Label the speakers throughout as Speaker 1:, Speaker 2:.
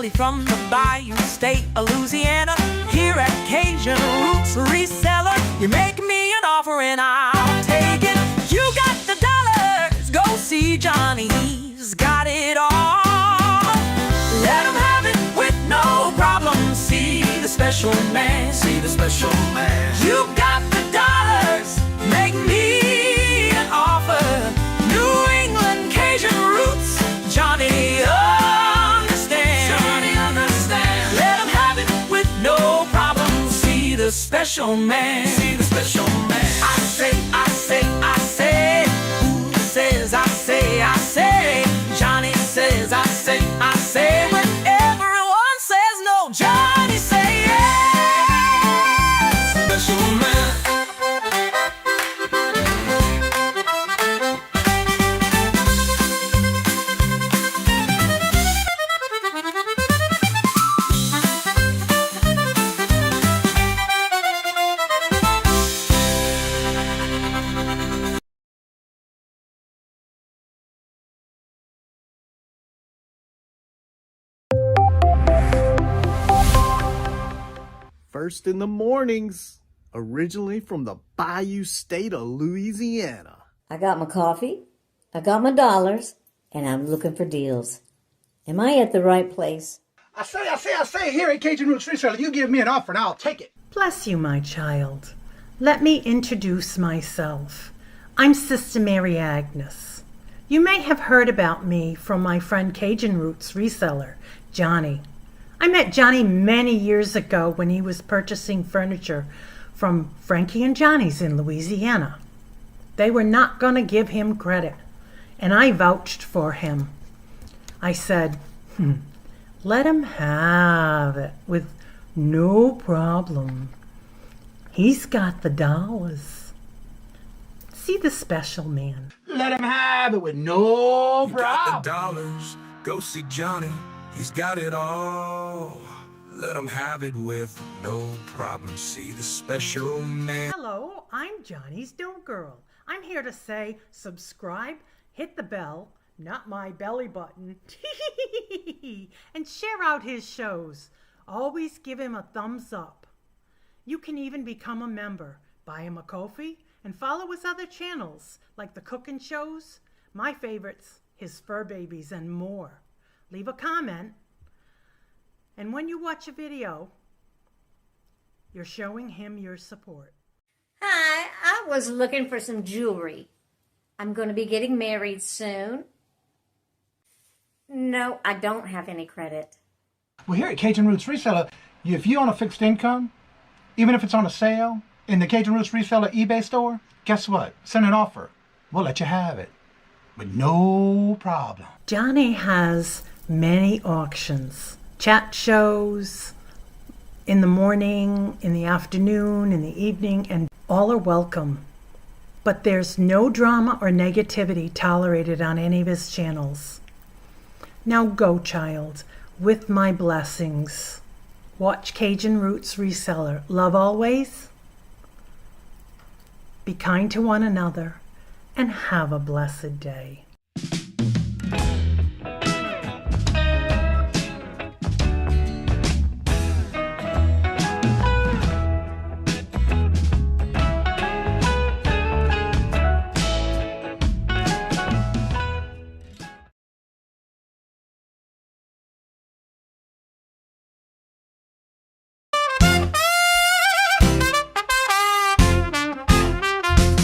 Speaker 1: Belly from the Bayou State of Louisiana. Here at Cajun Roots Reseller, you make me an offer and I'll take it. You got the dollars, go see Johnny, he's got it all. Let him have it with no problem. See the special man, see the special man. You got the dollars, make me an offer. New England Kajun Roots, Johnny understands. Johnny understands. Let him have it with no problem. See the special man, see the special man. I say, I say, I say. Who says I say, I say. Johnny says I say, I say. When everyone says no, Johnny say yes. Special man.
Speaker 2: First in the mornings, originally from the Bayou State of Louisiana.
Speaker 3: I got my coffee, I got my dollars, and I'm looking for deals. Am I at the right place?
Speaker 4: I say, here at Cajun Roots Reseller, you give me an offer and I'll take it.
Speaker 5: Bless you, my child. Let me introduce myself. I'm Sister Mary Agnes. You may have heard about me from my friend Cajun Roots Reseller, Johnny. I met Johnny many years ago when he was purchasing furniture from Frankie and Johnny's in Louisiana. They were not going to give him credit, and I vouched for him. I said, let him have it with no problem. He's got the dollars. See the special man.
Speaker 4: Let him have it with no
Speaker 6: You
Speaker 4: problem.
Speaker 6: got the dollars, go see Johnny, he's got it all. Let him have it with no problem. See the special man.
Speaker 5: Hello, I'm Johnny's Don't Girl. I'm here to say subscribe, hit the bell, not my belly button, and share out his shows. Always give him a thumbs up. You can even become a member. Buy him a coffee and follow his other channels like the cooking shows, my favorites, his fur babies, and more. Leave a comment. And when you watch a video, you're showing him your support.
Speaker 3: Hi, I was looking for some jewelry. I'm going to be getting married soon. No, I don't have any credit.
Speaker 4: Well, here at Cajun Roots Reseller, if you own a fixed income, even if it's on a sale, in the Cajun Roots Reseller eBay store, guess what? Send an offer. We'll let you have it with no problem.
Speaker 5: Johnny has many auctions, chat shows, in the morning, in the afternoon, in the evening, and all are welcome. But there's no drama or negativity tolerated on any of his channels. Now go, child, with my blessings. Watch Cajun Roots Reseller. Love always. Be kind to one another, and have a blessed day.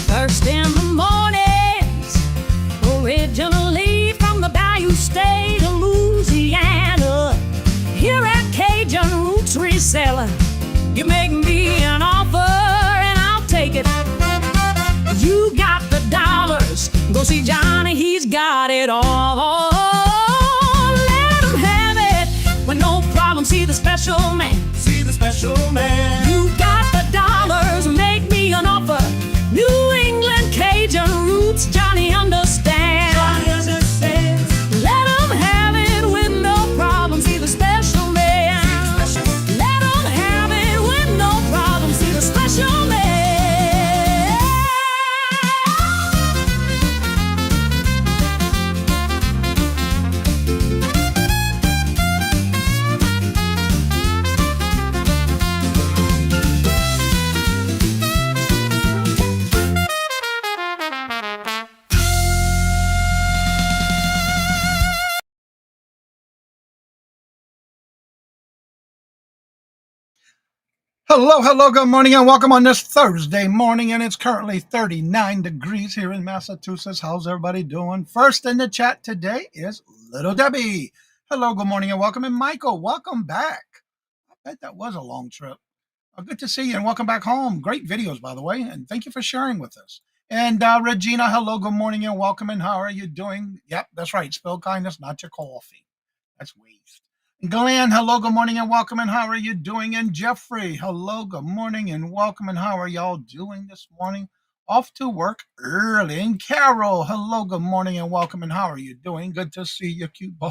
Speaker 1: First in the mornings, originally from the Bayou State of Louisiana. Here at Cajun Roots Reseller, you make me an offer and I'll take it. You got the dollars, go see Johnny, he's got it all. Let him have it with no problem. See the special man, see the special man. You got the dollars, make me an offer. New England Cajun Roots, Johnny understands. Johnny understands. Let him have it with no problem. See the special man. Let him have it with no problem. See the special man.
Speaker 4: Hello, hello, good morning, and welcome on this Thursday morning, and it's currently 39 degrees here in Massachusetts. How's everybody doing? First in the chat today is Little Debbie. Hello, good morning, and welcome, and Michael, welcome back. I bet that was a long trip. Good to see you, and welcome back home. Great videos, by the way, and thank you for sharing with us. And Regina, hello, good morning, and welcome, and how are you doing? Yep, that's right, spill kindness, not your coffee. That's waste. Glenn, hello, good morning, and welcome, and how are you doing? And Jeffrey, hello, good morning, and welcome, and how are y'all doing this morning? Off to work early. And Carol, hello, good morning, and welcome, and how are you doing? Good to see you, cute boy.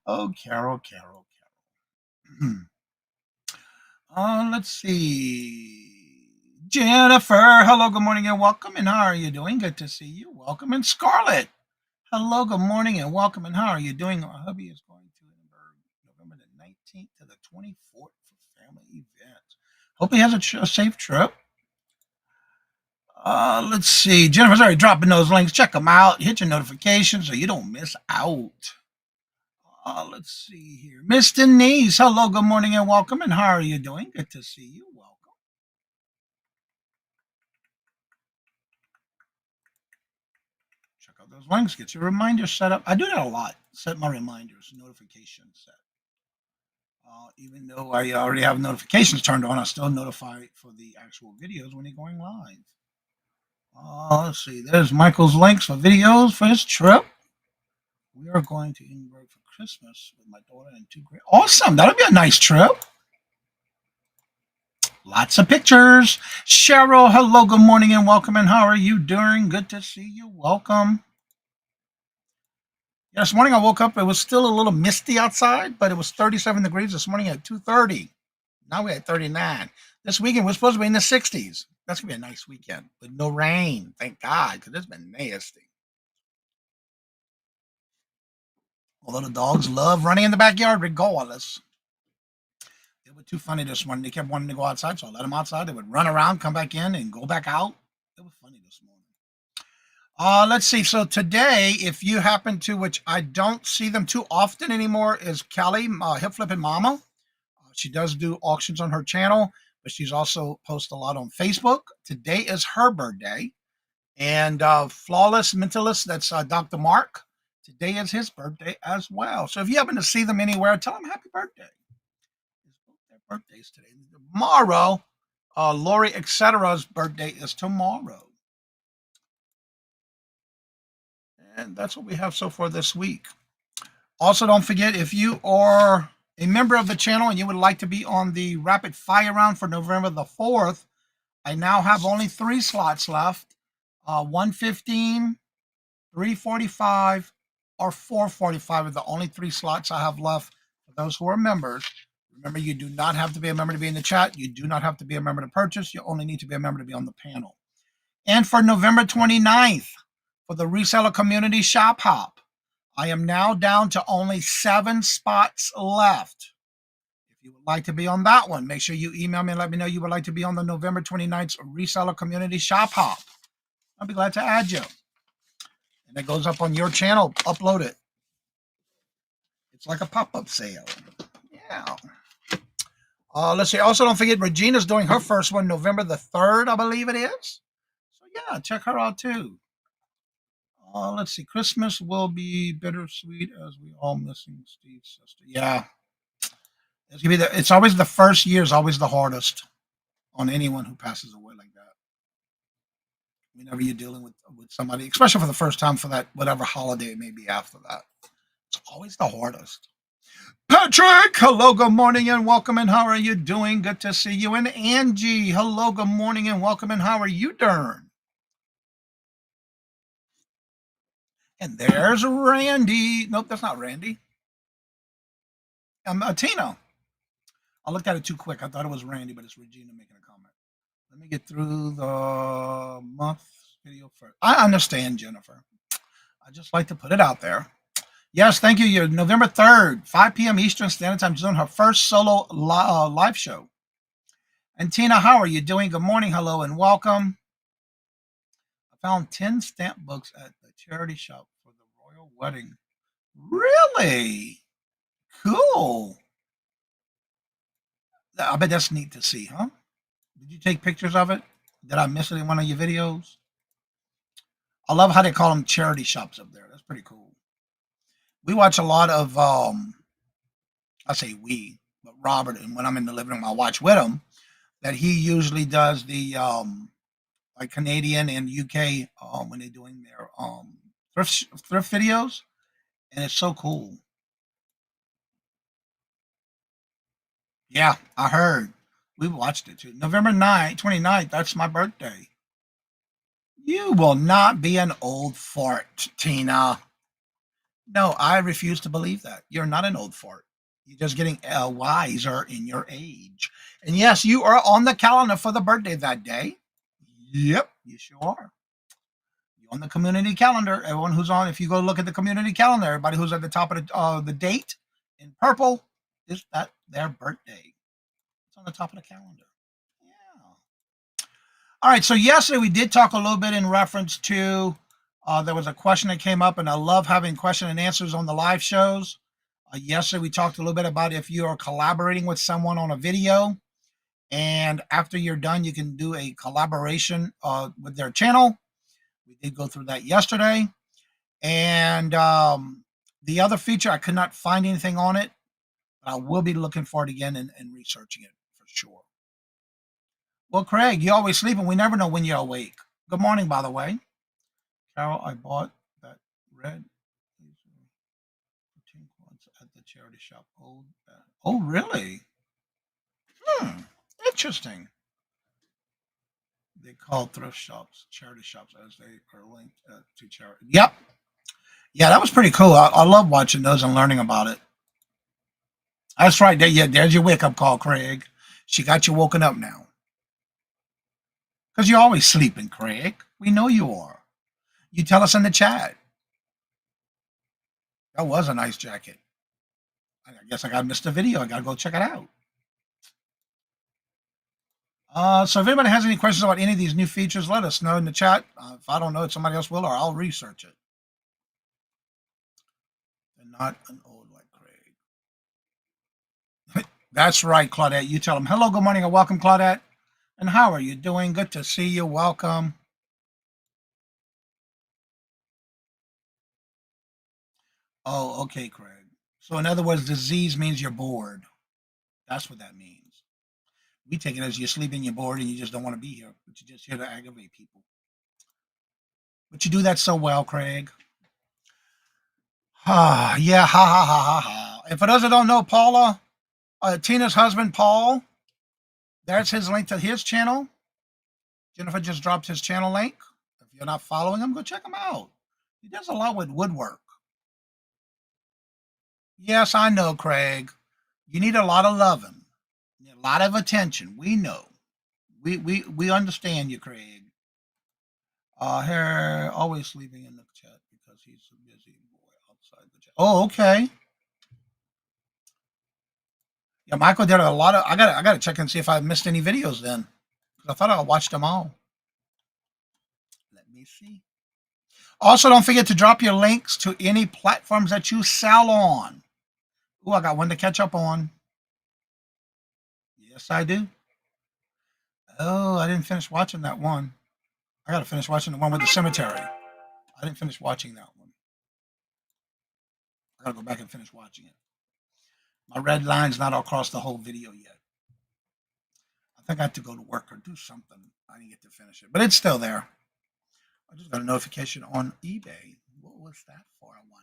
Speaker 4: Oh, Carol. Let's see. Jennifer, hello, good morning, and welcome, and how are you doing? Good to see you. Welcome. And Scarlett, hello, good morning, and welcome, and how are you doing? Our hubby is going to Edinburgh November the 19th to the 24th for family events. Hope he has a safe trip. Let's see. Jennifer's already dropping those links. Check them out. Hit your notifications so you don't miss out. Let's see here. Miss Denise, hello, good morning, and welcome, and how are you doing? Good to see you. Welcome. Check out those links. Get your reminders set up. I do that a lot. Set my reminders, notifications set. Even though I already have notifications turned on, I still notify for the actual videos when they're going live. Let's see. There's Michael's links for videos for his trip. We are going to Edinburgh for Christmas with my daughter and two great. Awesome. That'll be a nice trip. Lots of pictures. Cheryl, hello, good morning, and welcome, and how are you doing? Good to see you. Welcome. Yeah, this morning I woke up. It was still a little misty outside, but it was 37 degrees this morning at 2:30. Now we're at 39. This weekend we're supposed to be in the 60s. That's gonna be a nice weekend with no rain. Thank God, because it's been nasty. Although the dogs love running in the backyard regardless. They were too funny this morning. They kept wanting to go outside, so I let them outside. They would run around, come back in, and go back out. It was funny this morning. Let's see. So today, if you happen to, which I don't see them too often anymore, is Kelly, Hip Flipping Mama. She does do auctions on her channel, but she's also posts a lot on Facebook. Today is her birthday. And Flawless Mentalist, that's Dr. Mark. Today is his birthday as well. So if you happen to see them anywhere, tell them happy birthday. Their birthdays today. Tomorrow, Lori Etc's birthday is tomorrow. And that's what we have so far this week. Also, don't forget, if you are a member of the channel and you would like to be on the rapid fire round for November the 4th, I now have only 3 slots left. 115, 345, or 445 are the only 3 slots I have left for those who are members. Remember, you do not have to be a member to be in the chat. You do not have to be a member to purchase. You only need to be a member to be on the panel. And for November 29th, for the Reseller Community Shop Hop, I am now down to only 7 spots left. If you would like to be on that one, make sure you email me and let me know you would like to be on the November 29th Reseller Community Shop Hop. I'll be glad to add you. And it goes up on your channel. Upload it. It's like a pop-up sale. Yeah. Let's see. Also, don't forget, Regina's doing her first one November the 3rd, I believe it is. So, yeah, check her out, too. Let's see. Christmas will be bittersweet as we all missing Steve's sister. Yeah. It's always the first year is always the hardest on anyone who passes away like that. Whenever you're dealing with somebody, especially for the first time for that, whatever holiday it may be after that. It's always the hardest. Patrick, hello, good morning, and welcome, and how are you doing? Good to see you. And Angie, hello, good morning, and welcome, and how are you doing? And there's Randy. Nope, that's not Randy. Tina. I looked at it too quick. I thought it was Randy, but it's Regina making a comment. Let me get through the month video first. I understand, Jennifer. I just like to put it out there. Yes, thank you. You're November 3rd, 5 p.m. Eastern Standard Time. She's doing her first solo live show. And Tina, how are you doing? Good morning, hello, and welcome. I found 10 stamp books at the charity shop for the royal wedding. Really? Cool. I bet that's neat to see, huh? Did you take pictures of it? Did I miss it in one of your videos? I love how they call them charity shops up there. That's pretty cool. We watch a lot of, I say we, but Robert, and when I'm in the living room, I watch with him, that he usually does the, like Canadian and UK, when they're doing their, thrift videos. And it's so cool. Yeah, I heard. We watched it too. November 9th, 29th, that's my birthday. You will not be an old fart, Tina. No, I refuse to believe that. You're not an old fart. You're just getting wiser in your age. And yes, you are on the calendar for the birthday that day. Yep, you sure are. You're on the community calendar. Everyone who's on, if you go look at the community calendar, everybody who's at the top of the date in purple, is that their birthday. It's on the top of the calendar. Yeah. All right. So yesterday we did talk a little bit in reference to, there was a question that came up, and I love having question and answers on the live shows. Yesterday we talked a little bit about if you are collaborating with someone on a video, and after you're done, you can do a collaboration with their channel. We did go through that yesterday. And the other feature, I could not find anything on it, but I will be looking for it again and researching it for sure. Well, Craig, you're always sleeping. We never know when you're awake. Good morning, by the way. Carol, I bought that red at the charity shop. Oh, really? Interesting. They call thrift shops charity shops as they are linked to charity. Yep. Yeah, that was pretty cool. I love watching those and learning about it. That's right. There's your wake up call, Craig. She got you woken up now. Because you're always sleeping, Craig. We know you are. You tell us in the chat. That was a nice jacket. I guess I got missed the video. I got to go check it out. So if anybody has any questions about any of these new features, let us know in the chat. If I don't know it, somebody else will, or I'll research it. And not an old like Craig. That's right, Claudette. You tell them, hello, good morning, and welcome, Claudette. And how are you doing? Good to see you. Welcome. Oh, okay, Craig. So in other words, disease means you're bored. That's what that means. We take it as you're sleeping, you're bored, and you just don't want to be here, but you're just here to aggravate people. But you do that so well, Craig. Yeah, ha, ha, ha, ha, ha. And for those that don't know, Paula, Tina's husband, Paul, there's his link to his channel. Jennifer just dropped his channel link. If you're not following him, go check him out. He does a lot with woodwork. Yes, I know, Craig. You need a lot of loving, a lot of attention. We know. We understand you, Craig. Here, always sleeping in the chat because he's a busy boy outside the chat. Oh, okay. Yeah, Michael did a lot of. I gotta check and see if I missed any videos then, because I thought I watched them all. Let me see. Also, don't forget to drop your links to any platforms that you sell on. Oh, I got one to catch up on. Yes, I do. Oh, I didn't finish watching that one. I got to finish watching the one with the cemetery. I didn't finish watching that one. I got to go back and finish watching it. My red line's not across the whole video yet. I think I have to go to work or do something. I didn't get to finish it, but it's still there. I just got a notification on eBay. What was that for, I wonder?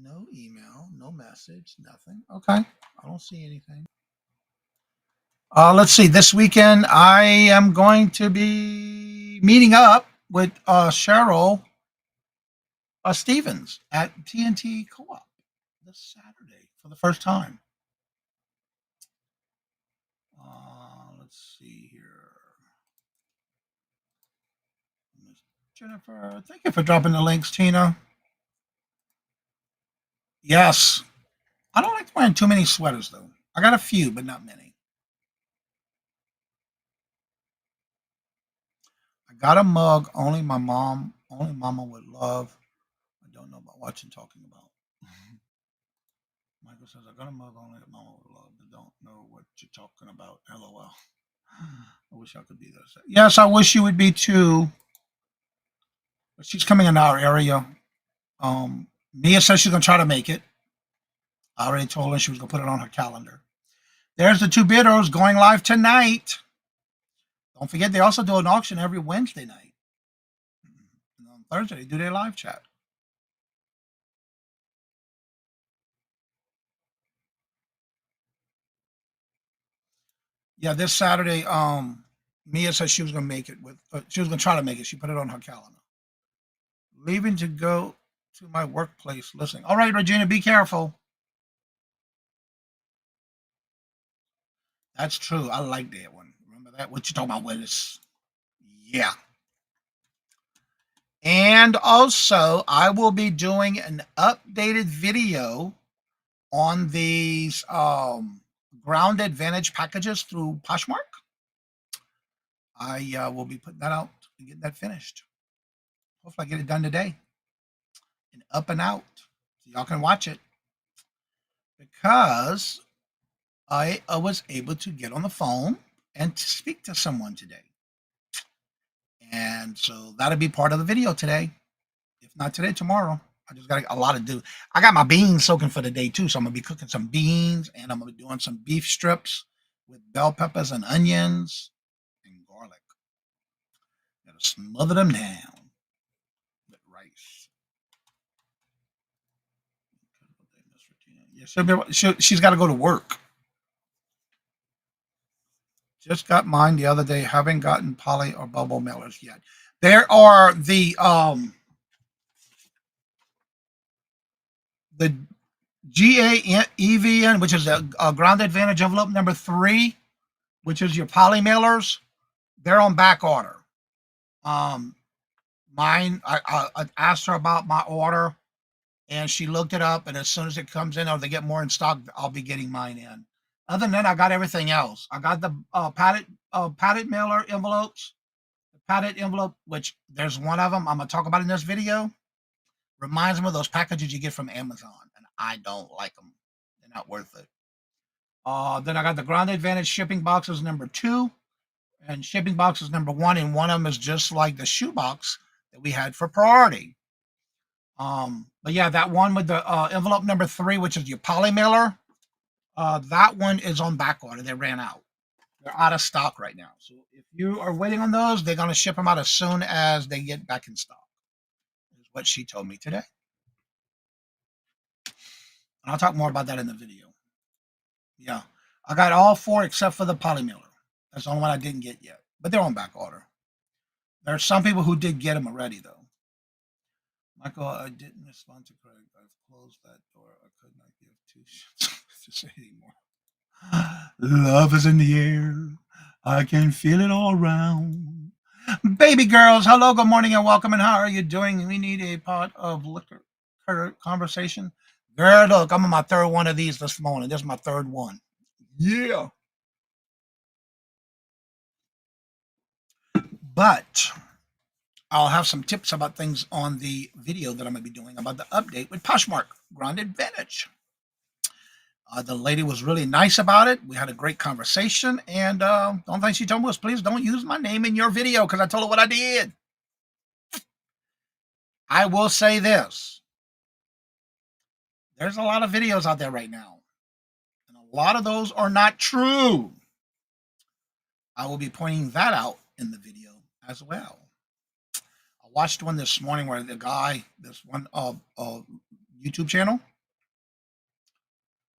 Speaker 4: No email, no message, nothing. Okay, I don't see anything. Let's see. This weekend, I am going to be meeting up with Cheryl Stevens at TNT Co-op this Saturday for the first time. Let's see here. Miss Jennifer, thank you for dropping the links, Tina. Yes. I don't like wearing too many sweaters, though. I got a few, but not many. I got a mug only mama would love. I don't know about watching talking about. Michael says, I'm gonna mug only at Mama with love, but don't know what you're talking about. LOL. I wish I could be there. Yes, I wish you would be too. But she's coming in our area. Mia says she's gonna try to make it. I already told her she was gonna put it on her calendar. There's the two bidders going live tonight. Don't forget, they also do an auction every Wednesday night. And on Thursday, they do their live chat. Yeah, this Saturday, Mia said she was going to make it she was going to try to make it. She put it on her calendar. Leaving to go to my workplace listening. All right, Regina, be careful. That's true. I like that one. Remember that? What you talking about, Willis? Yeah. And also, I will be doing an updated video on these ground advantage packages through Poshmark. I will be putting that out and getting that finished. Hopefully I get it done today and up and out so y'all can watch it, because I was able to get on the phone and to speak to someone today. And so that'll be part of the video today. If not today, tomorrow. I just got a lot to do. I got my beans soaking for the day too. So I'm going to be cooking some beans, and I'm going to be doing some beef strips with bell peppers and onions and garlic. Got to smother them down with rice. Yeah, she's got to go to work. Just got mine the other day. Haven't gotten poly or bubble mailers yet. There are the GAEVN, which is a ground advantage envelope number 3, which is your poly mailers. They're on back order. Mine, I asked her about my order, and she looked it up, and as soon as it comes in or they get more in stock, I'll be getting mine in. Other than that, I got everything else. I got the padded mailer envelopes. The padded envelope, which there's one of them I'm going to talk about in this video, reminds me of those packages you get from Amazon, and I don't like them. They're not worth it. Then I got the ground advantage shipping boxes number 2 and shipping boxes number 1, and one of them is just like the shoebox that we had for priority. But yeah, that one with the envelope number 3, which is your poly mailer, that one is on back order. They ran out. They're out of stock right now. So if you are waiting on those, they're going to ship them out as soon as they get back in stock. Is what she told me today. And I'll talk more about that in the video. Yeah, I got all 4 except for the poly mailer. That's the only one I didn't get yet, but they're on back order. There are some people who did get them already, though. Michael, I didn't respond to Craig. I've closed that door. I could not give 2 shits to say anymore. Love is in the air. I can feel it all around. Baby girls, hello, good morning, and welcome. And how are you doing? We need a pot of liquor conversation. Girl, look, I'm on my 3rd one of these this morning. This is my 3rd one. Yeah. But I'll have some tips about things on the video that I'm going to be doing about the update with Poshmark Ground Advantage. The lady was really nice about it. We had a great conversation, and the only thing she told me was, please don't use my name in your video, because I told her what I did. I will say this. There's a lot of videos out there right now, and a lot of those are not true. I will be pointing that out in the video as well. I watched one this morning where the guy, this one YouTube channel,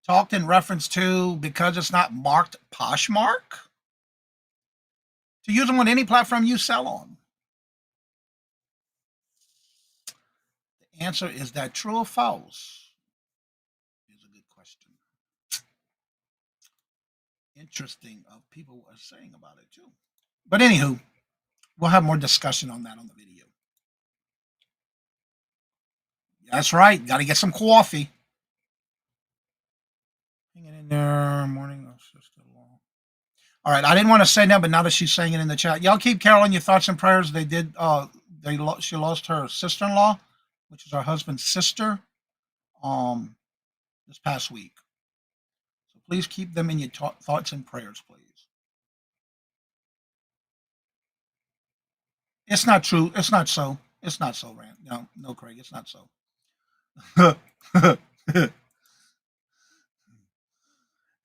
Speaker 4: talked in reference to, because it's not marked Poshmark, to use them on any platform you sell on. The answer is that true or false is a good question. Interesting of people are saying about it too. But anywho, we'll have more discussion on that on the video. That's right. Got to get some coffee. Hang it in there. Morning. All right. I didn't want to say that, but now that she's saying it in the chat, y'all keep Carol in your thoughts and prayers. They did. She lost her sister-in-law, which is her husband's sister, this past week. please keep them in your thoughts and prayers, please. It's not true. It's not so. It's not so, Rand. No, no, Craig. It's not so.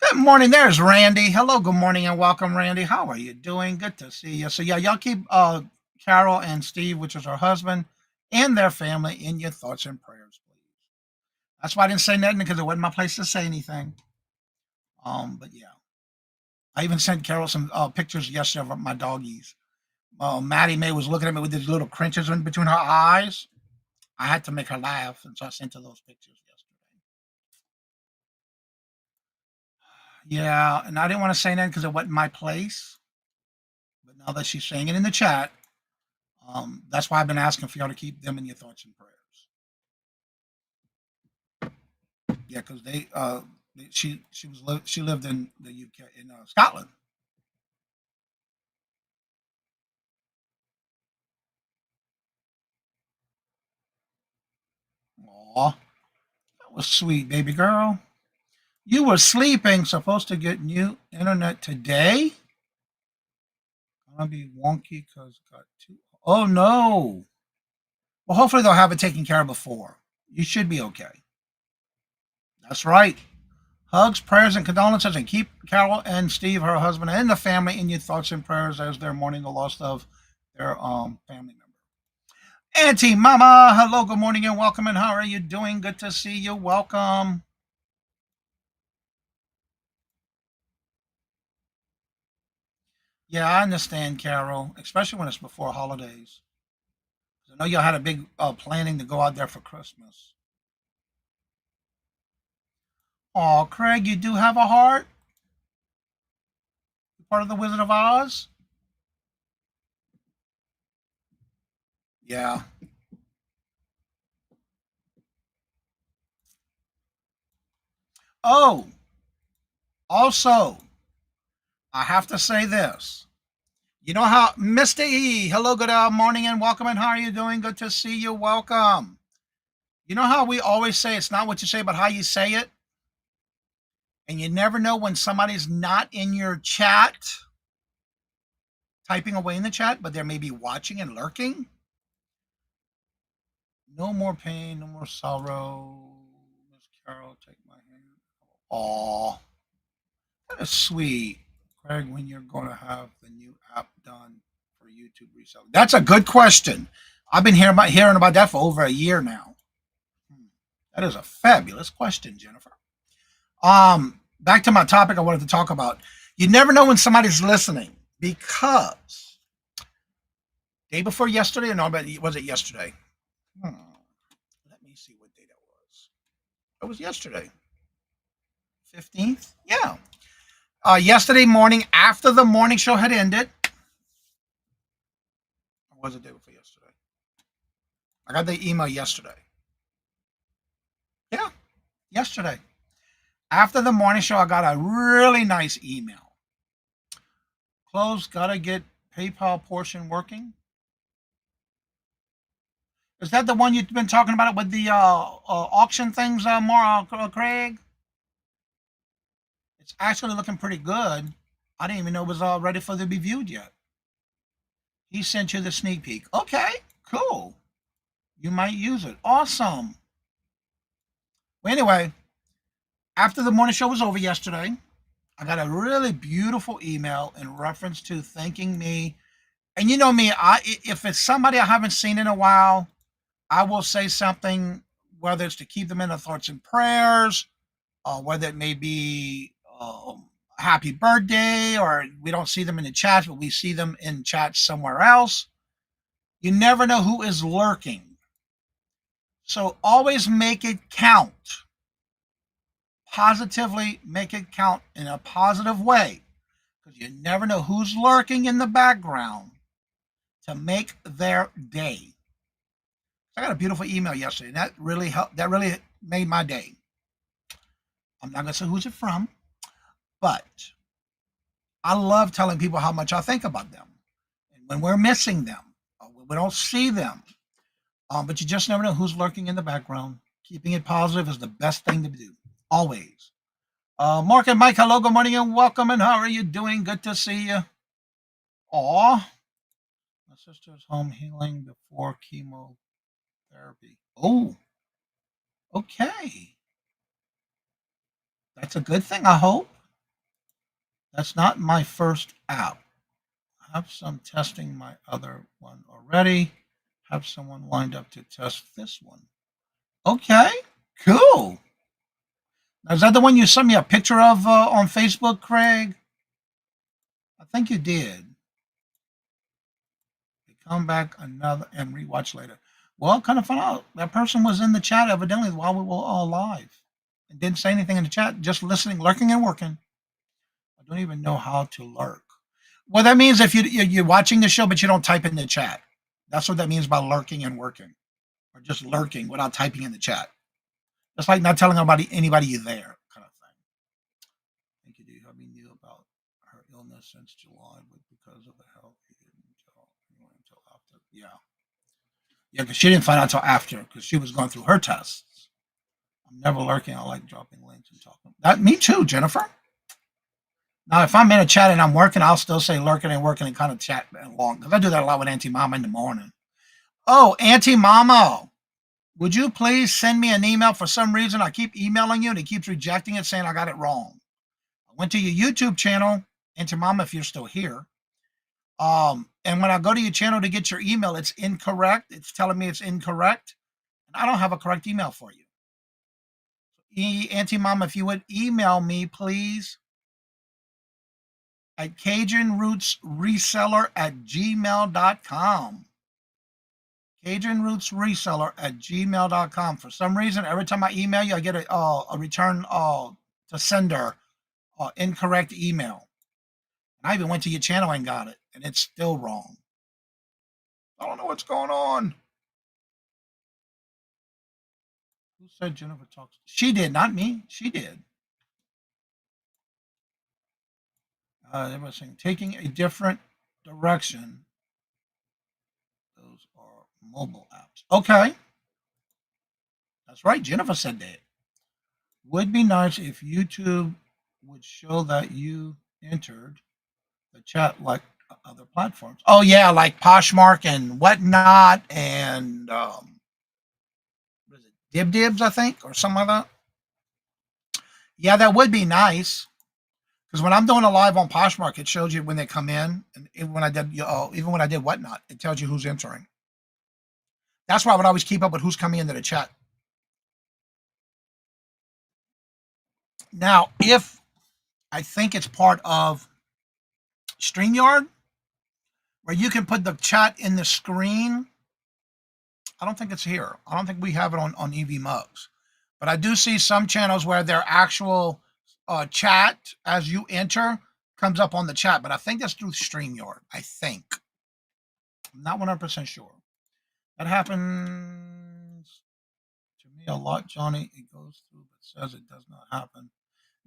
Speaker 4: Good morning. There's Randy. Hello. Good morning and welcome, Randy. How are you doing? Good to see you. So yeah, y'all keep Carol and Steve, which is her husband, and their family in your thoughts and prayers, please. That's why I didn't say nothing, because it wasn't my place to say anything. But yeah, I even sent Carol some pictures yesterday of my doggies. Maddie Mae was looking at me with these little cringes in between her eyes. I had to make her laugh, and so I sent her those pictures yesterday. Yeah, and I didn't want to say that because it wasn't my place. But now that she's saying it in the chat, that's why I've been asking for y'all to keep them in your thoughts and prayers. Yeah, because she lived in the UK, in Scotland. Aw, that was sweet, baby girl. You were sleeping, supposed to get new internet today? Gonna be wonky because got two. Oh no. Well, hopefully they'll have it taken care of before. You should be okay. That's right. Hugs, prayers, and condolences, and keep Carol and Steve, her husband, and the family in your thoughts and prayers as they're mourning the loss of their family member. Auntie Mama, hello, good morning and welcome, and how are you doing? Good to see you. Welcome. Yeah, I understand, Carol, especially when it's before holidays. I know y'all had a big planning to go out there for Christmas. Oh, Craig, you do have a heart? You part of the Wizard of Oz? Yeah. Oh, also, I have to say this. You know how, Mr. E, hello, good morning and welcome, and how are you doing? Good to see you. Welcome. You know how we always say it's not what you say, but how you say it? And you never know when somebody's not in your chat, typing away in the chat, but they may be watching and lurking. No more pain, no more sorrow. Miss Carol, take my hand. Aw, that is sweet. Craig, when you're going to have the new app done for YouTube reselling? That's a good question. I've been hearing about that for over a year now. That is a fabulous question, Jennifer. Back to my topic I wanted to talk about. You never know when somebody's listening, because day before yesterday, no, but was it yesterday? Let me see what day that was. It was yesterday. 15th? Yeah. Yesterday morning, after the morning show had ended. Or was it the day before yesterday? I got the email yesterday. Yeah, yesterday. After the morning show, I got a really nice email. Close, gotta get PayPal portion working. Is that the one you've been talking about with the auction things, Craig? It's actually looking pretty good. I didn't even know it was ready for the be viewed yet. He sent you the sneak peek. Okay, cool. You might use it. Awesome. Well, anyway, after the morning show was over yesterday, I got a really beautiful email in reference to thanking me. And you know me, if it's somebody I haven't seen in a while, I will say something, whether it's to keep them in the thoughts and prayers, whether it may be happy birthday, or we don't see them in the chat, but we see them in chat somewhere else. You never know who is lurking. So always make it count. Positively make it count in a positive way, because you never know who's lurking in the background to make their day. I got a beautiful email yesterday, and that really helped. That really made my day. I'm not going to say who's it from, but I love telling people how much I think about them. And when we're missing them, when we don't see them, but you just never know who's lurking in the background. Keeping it positive is the best thing to do, always. Mark and Mike, hello, good morning and welcome. And how are you doing? Good to see you. Aw. My sister's home healing before chemotherapy. Oh, okay. That's a good thing, I hope. That's not my first app. I have some testing my other one already. Have someone lined up to test this one. Okay, cool. Now, is that the one you sent me a picture of on Facebook, Craig? I think you did. Come back another and rewatch later. Well, kind of found out that person was in the chat evidently while we were all live and didn't say anything in the chat, just listening, lurking, and working. I don't even know how to lurk. Well, that means if you're watching the show, but you don't type in the chat. That's what that means by lurking and working, or just lurking without typing in the chat. It's like not telling anybody you're there, kind of thing. Thank you. Do you have any knew about her illness since July, but because of the health, he didn't tell anyone until after. Yeah, because she didn't find out until after, because she was going through her tests. I'm never lurking. I like dropping links and talking. That me too, Jennifer. Now, if I'm in a chat and I'm working, I'll still say lurking and working and kind of chat along, because I do that a lot with Auntie Mama in the morning. Oh, Auntie Mama, would you please send me an email? For some reason, I keep emailing you and it keeps rejecting it, saying I got it wrong. I went to your YouTube channel, Auntie Mama, if you're still here. And when I go to your channel to get your email, it's incorrect. It's telling me it's incorrect. And I don't have a correct email for you. Auntie Mama, if you would email me, please, at CajunRootsReseller@gmail.com. CajunRootsReseller@gmail.com. For some reason, every time I email you, I get a return to sender incorrect email. And I even went to your channel and got it, and it's still wrong. I don't know what's going on. Who said Jennifer talks? She did, not me. She did. They were saying taking a different direction. Those are mobile apps. Okay. That's right. Jennifer said that. Would be nice if YouTube would show that you entered the chat like other platforms. Oh yeah, like Poshmark and whatnot, and what is it, Dibs, I think, or something like that. Yeah, that would be nice. Because when I'm doing a live on Poshmark, it shows you when they come in, and even when I did whatnot, it tells you who's entering. That's why I would always keep up with who's coming into the chat. Now, if I think it's part of StreamYard, where you can put the chat in the screen, I don't think it's here. I don't think we have it on EV Mugs, but I do see some channels where their actual chat as you enter comes up on the chat, but I think that's through StreamYard. I think. I'm not 100% sure. That happens to me a lot, Johnny. It goes through, but says it does not happen.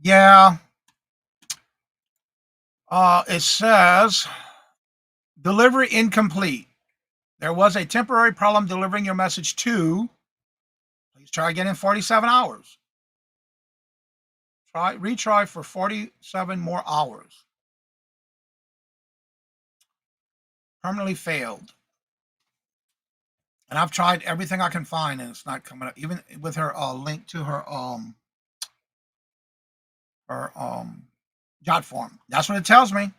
Speaker 4: Yeah. It says delivery incomplete. There was a temporary problem delivering your message to. Please try again in 47 hours. Retry for 47 more hours. Permanently failed. And I've tried everything I can find, and it's not coming up. Even with her link to her jot form. That's what it tells me.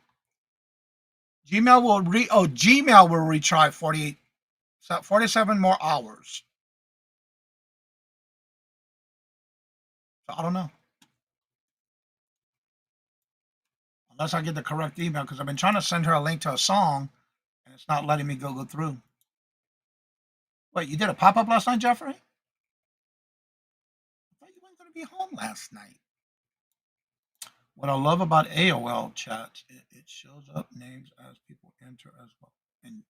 Speaker 4: Gmail will retry 47 more hours. So I don't know. Unless I get the correct email, because I've been trying to send her a link to a song, and it's not letting me go through. Wait, you did a pop-up last night, Jeffrey? I thought you weren't going to be home last night. What I love about AOL chats, it shows up names as people enter as well. And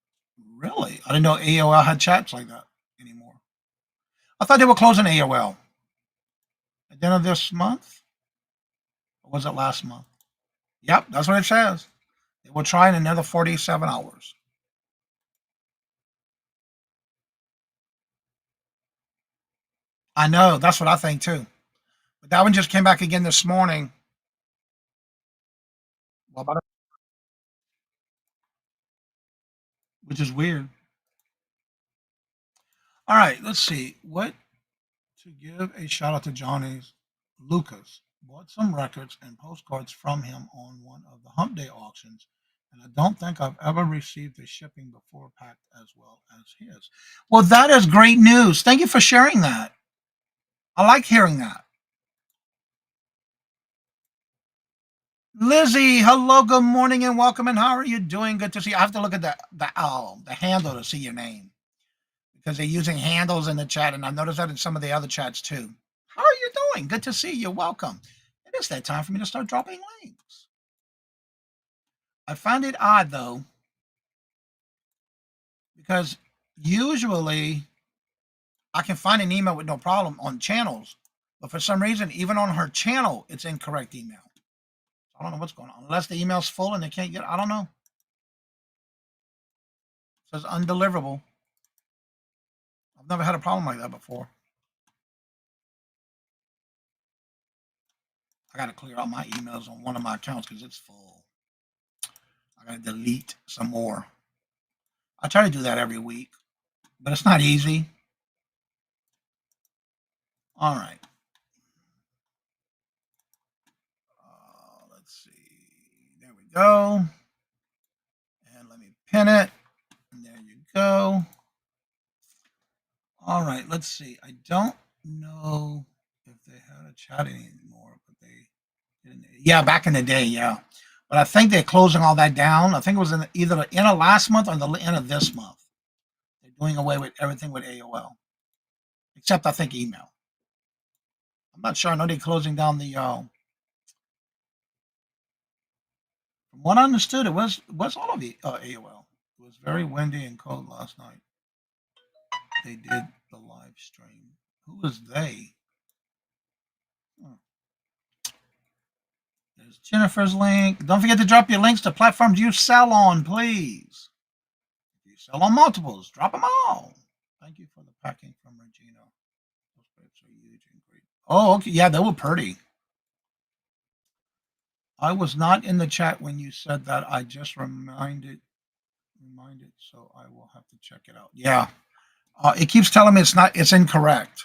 Speaker 4: really, I didn't know AOL had chats like that anymore. I thought they were closing AOL at the end of this month. Or was it last month? Yep, that's what it says. They will try in another 47 hours. I know, that's what I think too. But that one just came back again this morning. Well, which is weird. All right, let's see. What to give a shout out to Johnny's Lucas bought some records and postcards from him on one of the Hump Day auctions, and I don't think I've ever received a shipping before packed as well as his. Well, that is great news. Thank you for sharing that. I like hearing that. Lizzie, hello, good morning, and welcome. And how are you doing? Good to see you. I have to look at the handle to see your name because they're using handles in the chat, and I noticed that in some of the other chats too. How are you doing? Good to see you. Welcome. It is that time for me to start dropping links. I find it odd though, because usually I can find an email with no problem on channels, but for some reason, even on her channel, it's incorrect email. I don't know what's going on. Unless the email's full and they can't get it. I don't know. It says undeliverable. I've never had a problem like that before. I got to clear out my emails on one of my accounts because it's full. I got to delete some more. I try to do that every week, but it's not easy. All right. Let's see. There we go. And let me pin it. And there you go. All right. Let's see. I don't know if they had a chat anymore, but they didn't. Yeah, back in the day, yeah. But I think they're closing all that down. I think it was in either the end of last month or the end of this month. They're doing away with everything with AOL, except I think email. I'm not sure. I know they're closing down the. From what I understood, it was all of the AOL. It was very windy and cold last night. They did the live stream. Who was they? There's Jennifer's link. Don't forget to drop your links to platforms you sell on, please. If you sell on multiples, drop them all. Thank you for the packing from Regina. Those grapes are huge and great. Oh, okay. Yeah, they were pretty. I was not in the chat when you said that. I just reminded, so I will have to check it out. Yeah. It keeps telling me it's incorrect.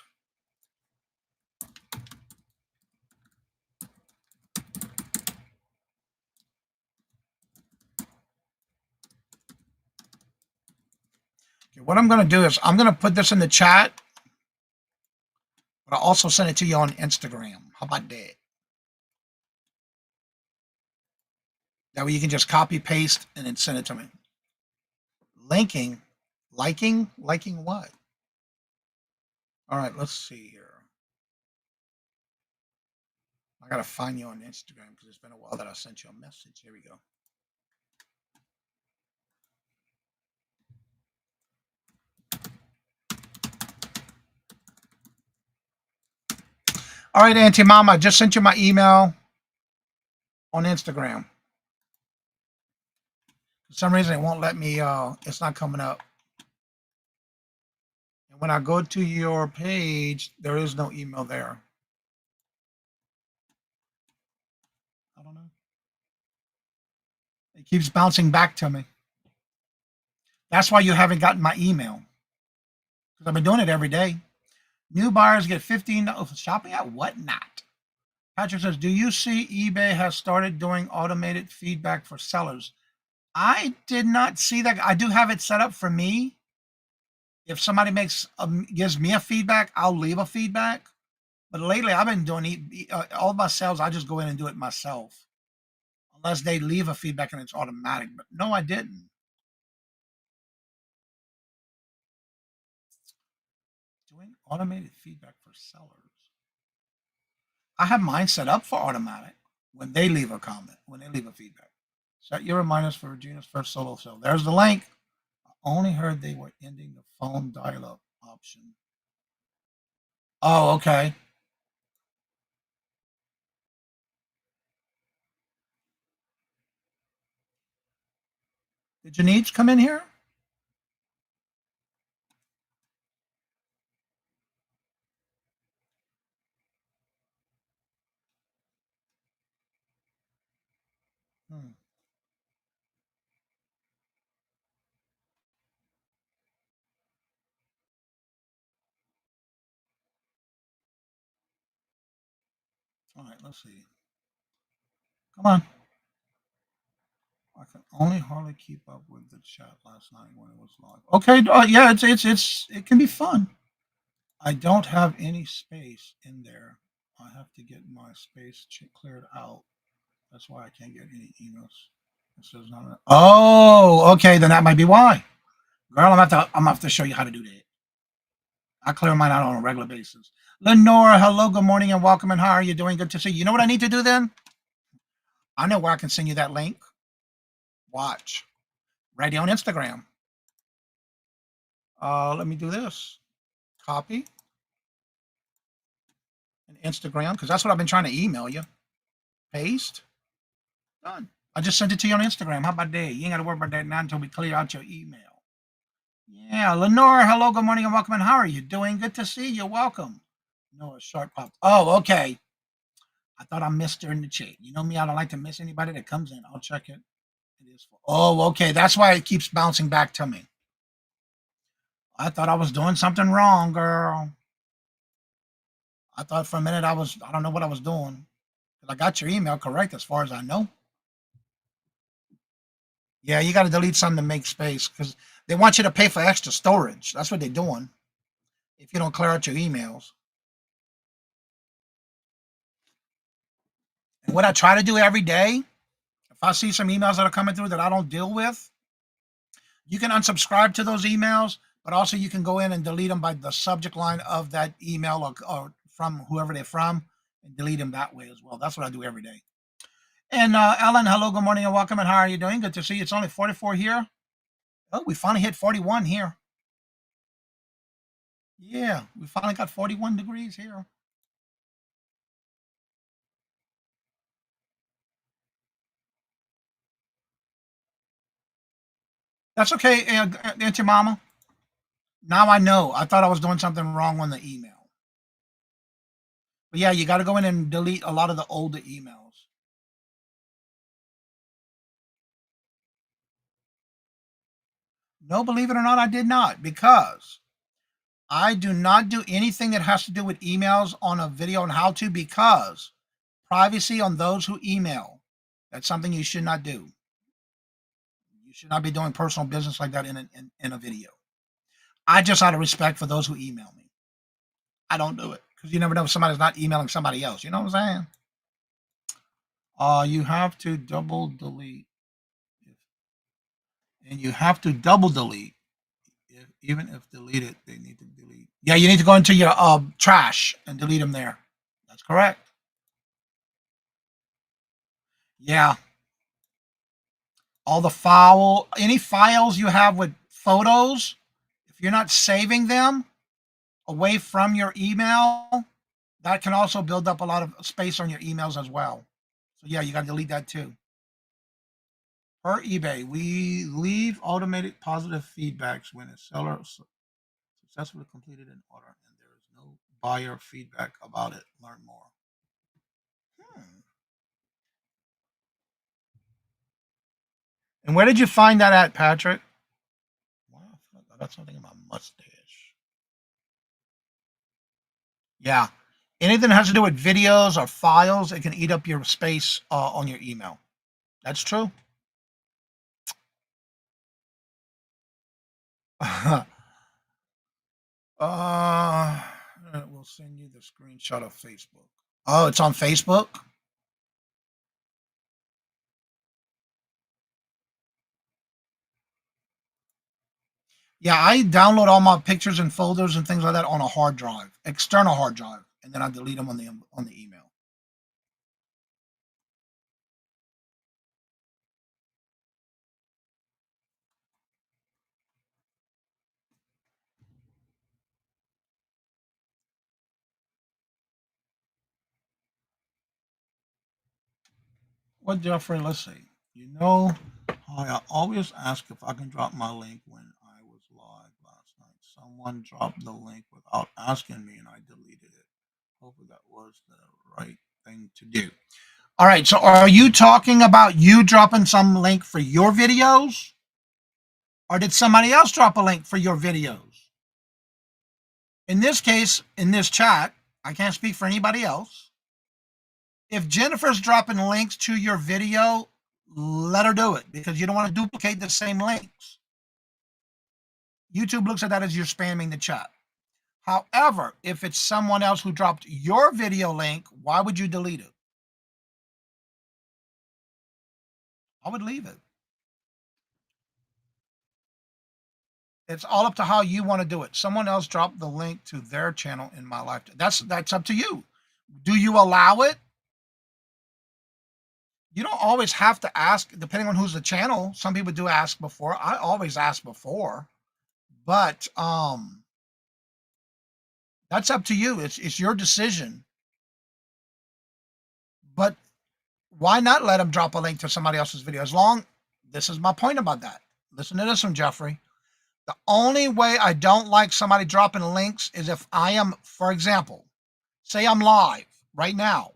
Speaker 4: Okay, what I'm going to do is I'm going to put this in the chat, but I'll also send it to you on Instagram. How about that? That way you can just copy, paste, and then send it to me. Liking what? All right, let's see here. I got to find you on Instagram because it's been a while that I sent you a message. Here we go. All right, Auntie Mama, I just sent you my email on Instagram. For some reason, it won't let me, it's not coming up. And when I go to your page, there is no email there. I don't know. It keeps bouncing back to me. That's why you haven't gotten my email. Because I've been doing it every day. New buyers get $15 shopping at Whatnot. Patrick says, do you see eBay has started doing automated feedback for sellers? I did not see that. I do have it set up for me. If somebody gives me a feedback, I'll leave a feedback. But lately, I've been doing all my sales. I just go in and do it myself, unless they leave a feedback and it's automatic. But no, I didn't. Doing automated feedback for sellers. I have mine set up for automatic when they leave a comment, when they leave a feedback. Set your reminders for Regina's first solo sale. There's the link. I only heard they were ending the phone dial-up option. Oh, okay. Did Janice come in here? Hmm. All right, let's see. Come on. I can only hardly keep up with the chat last night when it was live. Okay, yeah, it can be fun. I don't have any space in there. I have to get my space cleared out. That's why I can't get any emails. It says not. Oh, okay, then that might be why. Girl, I'm gonna have to show you how to do that. I clear mine out on a regular basis. Lenora, hello, good morning, and welcome. And how are you doing? Good to see you. You know what I need to do then? I know where I can send you that link. Watch right here on Instagram. Let me do this. Copy and Instagram because that's what I've been trying to email you. Paste. Done. I just sent it to you on Instagram. How about that? You ain't got to worry about that now until we clear out your email. Yeah, Lenora, hello, good morning, and welcome. And how are you doing? Good to see you. Welcome. No, a short pop. Oh, okay. I thought I missed her in the chat. You know me, I don't like to miss anybody that comes in. I'll check it. It is. Oh, okay. That's why it keeps bouncing back to me. I thought I was doing something wrong, girl. I thought for a minute I don't know what I was doing. I got your email correct as far as I know. Yeah, you got to delete something to make space because they want you to pay for extra storage. That's what they're doing if you don't clear out your emails. And what I try to do every day, if I see some emails that are coming through that I don't deal with, you can unsubscribe to those emails, but also you can go in and delete them by the subject line of that email or from whoever they're from and delete them that way as well. That's what I do every day. And Ellen, hello, good morning, and welcome. And how are you doing? Good to see you. It's only 44 here. Oh, we finally hit 41 here. Yeah, we finally got 41 degrees here. That's okay, Aunt your mama. Now I know. I thought I was doing something wrong on the email. But yeah, you got to go in and delete a lot of the older emails. No, believe it or not, I did not because I do not do anything that has to do with emails on a video on how to because privacy on those who email. That's something you should not do. You should not be doing personal business like that in a video. I just out of respect for those who email me. I don't do it because you never know if somebody's not emailing somebody else. You know what I'm saying? You have to double delete, and you have to double delete. Even if deleted, they need to delete. Yeah, you need to go into your trash and delete them there. That's correct. Yeah, all the any files you have with photos, if you're not saving them away from your email, that can also build up a lot of space on your emails as well. So yeah, you got to delete that too. Per eBay, we leave automated positive feedbacks when a seller successfully completed an order and there is no buyer feedback about it. Learn more. Hmm. And where did you find that at, Patrick? Wow, I feel like I got something in my mustache. Yeah. Anything that has to do with videos or files, it can eat up your space on your email. That's true. uh, we'll send you the screenshot of Facebook. Oh, it's on Facebook? Yeah, I download all my pictures and folders and things like that on a hard drive, external hard drive, and then I delete them on the email. What, Jeffrey? Let's see. You know, I always ask if I can drop my link when I was live last night. Someone dropped the link without asking me, and I deleted it. Hopefully, that was the right thing to do. All right, so are you talking about you dropping some link for your videos? Or did somebody else drop a link for your videos? In this case, in this chat, I can't speak for anybody else. If Jennifer's dropping links to your video, let her do it because you don't want to duplicate the same links. YouTube looks at that as you're spamming the chat. However, if it's someone else who dropped your video link, why would you delete it? I would leave it. It's all up to how you want to do it. Someone else dropped the link to their channel in my life. That's up to you. Do you allow it? You don't always have to ask, depending on who's the channel. Some people do ask before. I always ask before, but that's up to you. It's your decision. But why not let them drop a link to somebody else's video? This is my point about that. Listen to this one, Jeffrey. The only way I don't like somebody dropping links is if I am, for example, say I'm live right now,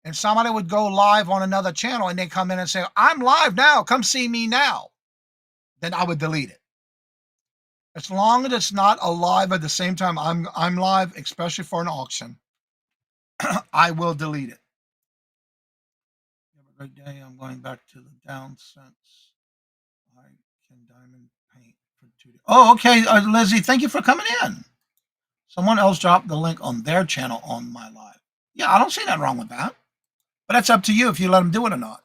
Speaker 4: and somebody would go live on another channel and they come in and say, I'm live now, come see me now. Then I would delete it. As long as it's not a live at the same time I'm live, especially for an auction, I will delete it. Have a great day. I'm going back to the down since I can diamond paint for 2 days. Oh, okay, Lizzie, thank you for coming in. Someone else dropped the link on their channel on my live. Yeah, I don't see nothing wrong with that. But that's up to you if you let them do it or not.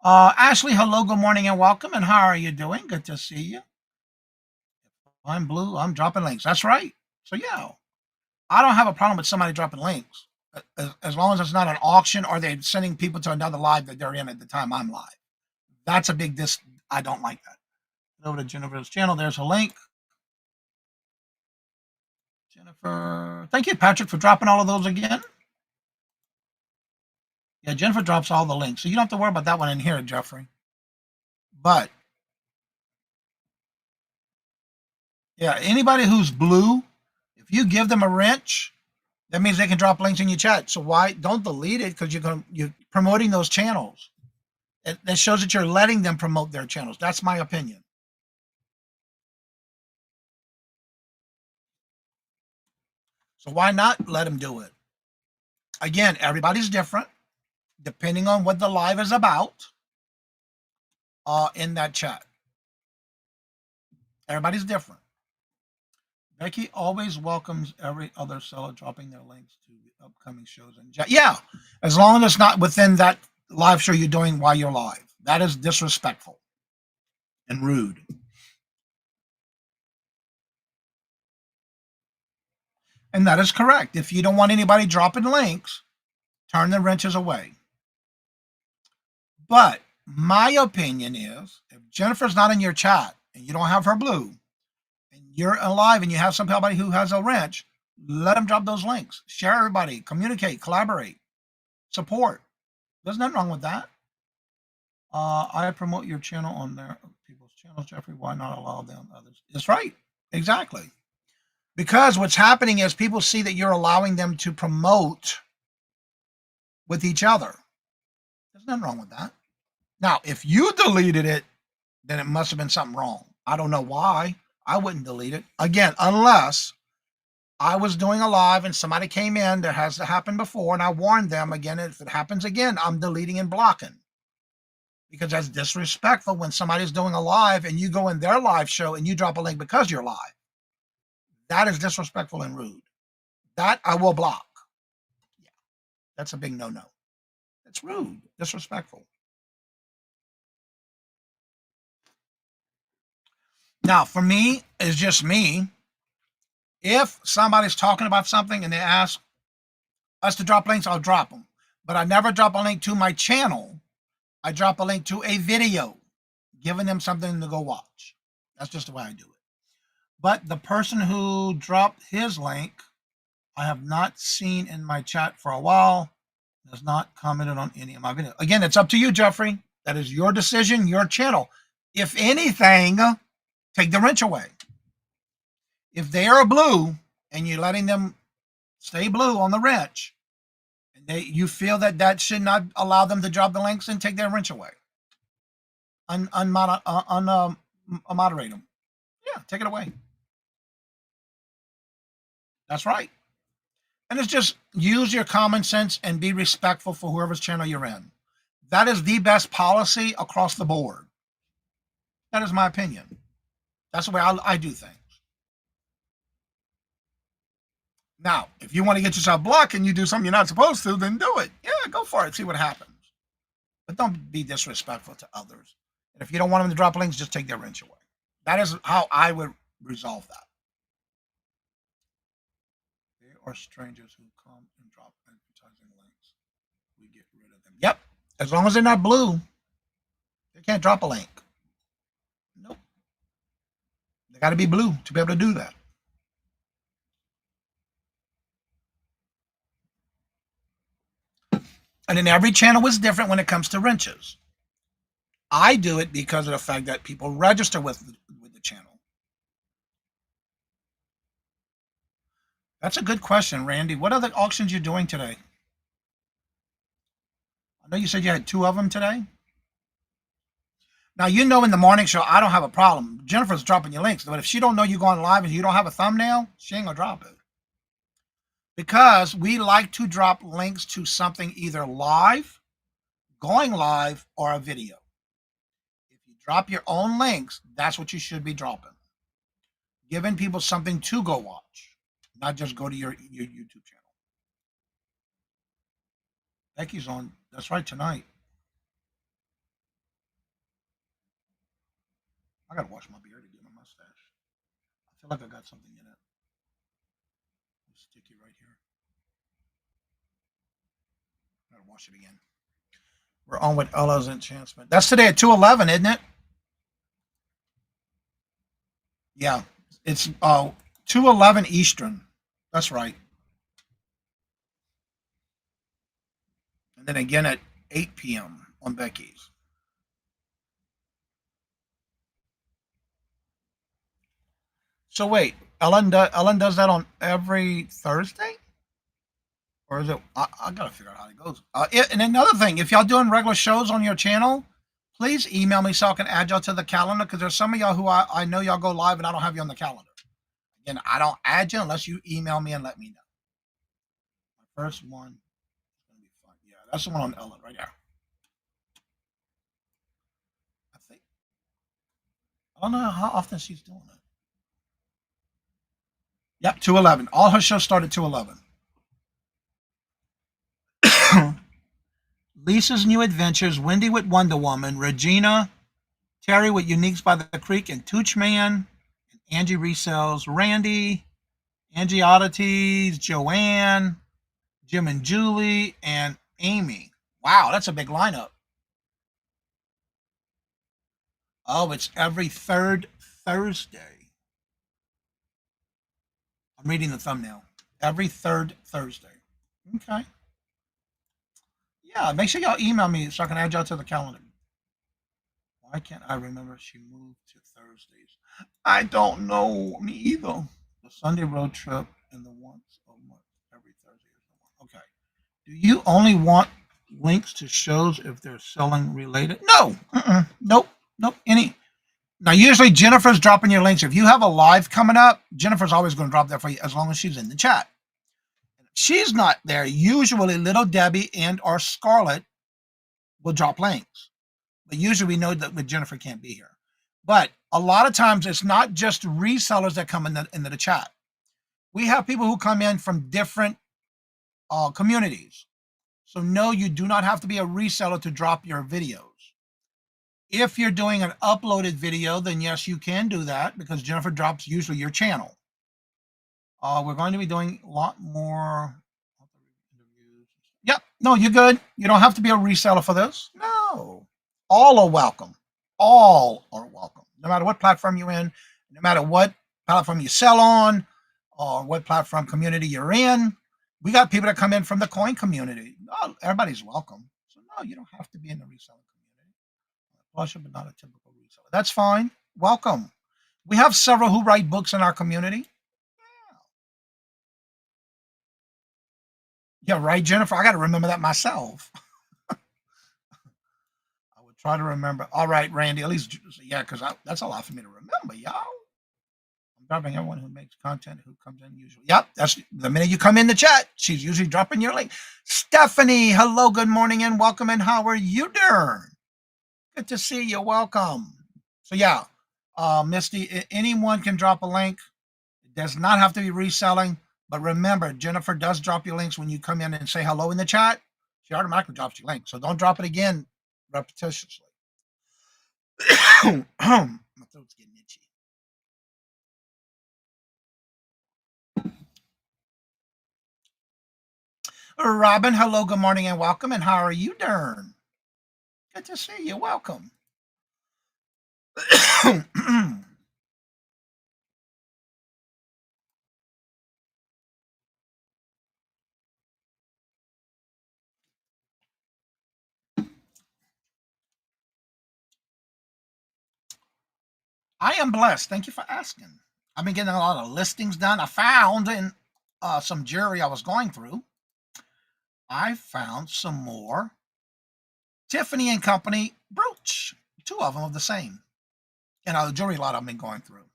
Speaker 4: Ashley, hello, good morning, and welcome. And how are you doing? Good to see you. I'm blue. I'm dropping links. That's right. So, yeah, I don't have a problem with somebody dropping links as long as it's not an auction or they're sending people to another live that they're in at the time I'm live. That's a big I don't like that. Go over to Jennifer's channel. There's a link. Jennifer. Thank you, Patrick, for dropping all of those again. Yeah, Jennifer drops all the links, so you don't have to worry about that one in here, Jeffrey. But, yeah, anybody who's blue, if you give them a wrench, that means they can drop links in your chat. So why don't delete it? Because you're promoting those channels. That shows that you're letting them promote their channels. That's my opinion. So why not let them do it? Again, everybody's different, depending on what the live is about in that chat. Everybody's different. Becky always welcomes every other seller dropping their links to the upcoming shows. Yeah, as long as it's not within that live show you're doing while you're live. That is disrespectful and rude. And that is correct. If you don't want anybody dropping links, turn the wrenches away. But my opinion is, if Jennifer's not in your chat and you don't have her blue, and you're alive and you have somebody who has a wrench, let them drop those links. Share everybody, communicate, collaborate, support. There's nothing wrong with that. I promote your channel on their people's channels, Jeffrey. Why not allow them others? That's right. Exactly. Because what's happening is people see that you're allowing them to promote with each other. There's nothing wrong with that. Now, if you deleted it, then it must have been something wrong. I don't know why. I wouldn't delete it. Again, unless I was doing a live and somebody came in that has happened before and I warned them. Again, if it happens again, I'm deleting and blocking. Because that's disrespectful when somebody's doing a live and you go in their live show and you drop a link because you're live. That is disrespectful and rude. That I will block. Yeah, that's a big no-no. It's rude, disrespectful. Now, for me, it's just me. If somebody's talking about something and they ask us to drop links, I'll drop them. But I never drop a link to my channel. I drop a link to a video, giving them something to go watch. That's just the way I do it. But the person who dropped his link, I have not seen in my chat for a while, has not commented on any of my videos. Again, it's up to you, Jeffrey. That is your decision, your channel. If anything, take the wrench away. If they are blue and you're letting them stay blue on the wrench, You feel that should not allow them to drop the links, and take their wrench away. Moderate them. Yeah, take it away. That's right. And it's just use your common sense and be respectful for whoever's channel you're in. That is the best policy across the board. That is my opinion. That's the way I do things. Now, if you want to get yourself blocked and you do something you're not supposed to, then do it. Yeah, go for it. See what happens. But don't be disrespectful to others. And if you don't want them to drop links, just take their wrench away. That is how I would resolve that. They are strangers who come and drop advertising links. We get rid of them. Yep. As long as they're not blue, they can't drop a link. Nope. They got to be blue to be able to do that. And then every channel is different when it comes to wrenches. I do it because of the fact that people register with the channel. That's a good question, Randy. What other auctions you doing today? I know you said you had 2 of them today. Now, you know in the morning show, I don't have a problem. Jennifer's dropping your links. But if she don't know you going live and you don't have a thumbnail, she ain't going to drop it. Because we like to drop links to something either live, going live, or a video. If you drop your own links, that's what you should be dropping. Giving people something to go watch, not just go to your YouTube channel. Becky's on. That's right, tonight. I got to wash my beard to get my mustache. I feel like I got something in it. Sticky right here. Gotta wash it again. We're on with Ella's enchantment. That's today at 2:11, isn't it? Yeah, it's 2:11 Eastern. That's right. And then again at 8 p.m. on Becky's. So wait, Ellen does that on every Thursday? Or is it, I gotta figure out how it goes. And another thing, if y'all doing regular shows on your channel, please email me so I can add y'all to the calendar, because there's some of y'all who I know y'all go live and I don't have you on the calendar. Again, I don't add you unless you email me and let me know. My first one is gonna be fun. Yeah, that's the one on Ellen right there. I think. I don't know how often she's doing it. Yep, 2:11. All her shows start at 2:11. Lisa's New Adventures, Wendy with Wonder Woman, Regina, Terry with Uniques by the Creek, and Tooch Man, and Angie Resells, Randy, Angie Oddities, Joanne, Jim and Julie, and Amy. Wow, that's a big lineup. Oh, it's every 3rd Thursday. I'm reading the thumbnail. Every 3rd Thursday. Okay. Yeah, make sure y'all email me so I can add y'all to the calendar. Why can't I remember she moved to Thursdays? I don't know. Me either. The Sunday road trip and the once a month every Thursday is the one. Okay. Do you only want links to shows if they're selling related? No. Nope. Any. Now, usually Jennifer's dropping your links. If you have a live coming up, Jennifer's always going to drop that for you as long as she's in the chat. She's not there. Usually Little Debbie and or Scarlett will drop links. But usually we know that Jennifer can't be here. But a lot of times it's not just resellers that come into the chat. We have people who come in from different communities. So no, you do not have to be a reseller to drop your videos. If you're doing an uploaded video, then yes, you can do that because Jennifer drops usually your channel. We're going to be doing a lot more interviews. Yep. No, you're good. You don't have to be a reseller for this. No. All are welcome. All are welcome. No matter what platform you're in, no matter what platform you sell on, or what platform community you're in. We got people that come in from the coin community. No, everybody's welcome. So no, you don't have to be in the reselling community. Blusher, but not a typical reseller. That's fine. Welcome. We have several who write books in our community. Yeah, right, Jennifer. I got to remember that myself. I would try to remember. All right, Randy. At least, yeah, because that's a lot for me to remember, y'all. I'm dropping everyone who makes content who comes in usually. Yep, that's the minute you come in the chat. She's usually dropping your link. Stephanie, hello, good morning, and welcome. And how are you doing? Good to see you. Welcome. So yeah, Misty, anyone can drop a link. It does not have to be reselling, but remember, Jennifer does drop you links when you come in and say hello in the chat. She automatically drops you links, so don't drop it again repetitiously. My throat's getting itchy. Robin, hello, good morning, and welcome. And how are you doing? Good to see you. Welcome. I am blessed. Thank you for asking. I've been getting a lot of listings done. I found in some jewelry I was going through, I found some more Tiffany and Company brooch, 2 of them of the same. And the jewelry lot I've been going through.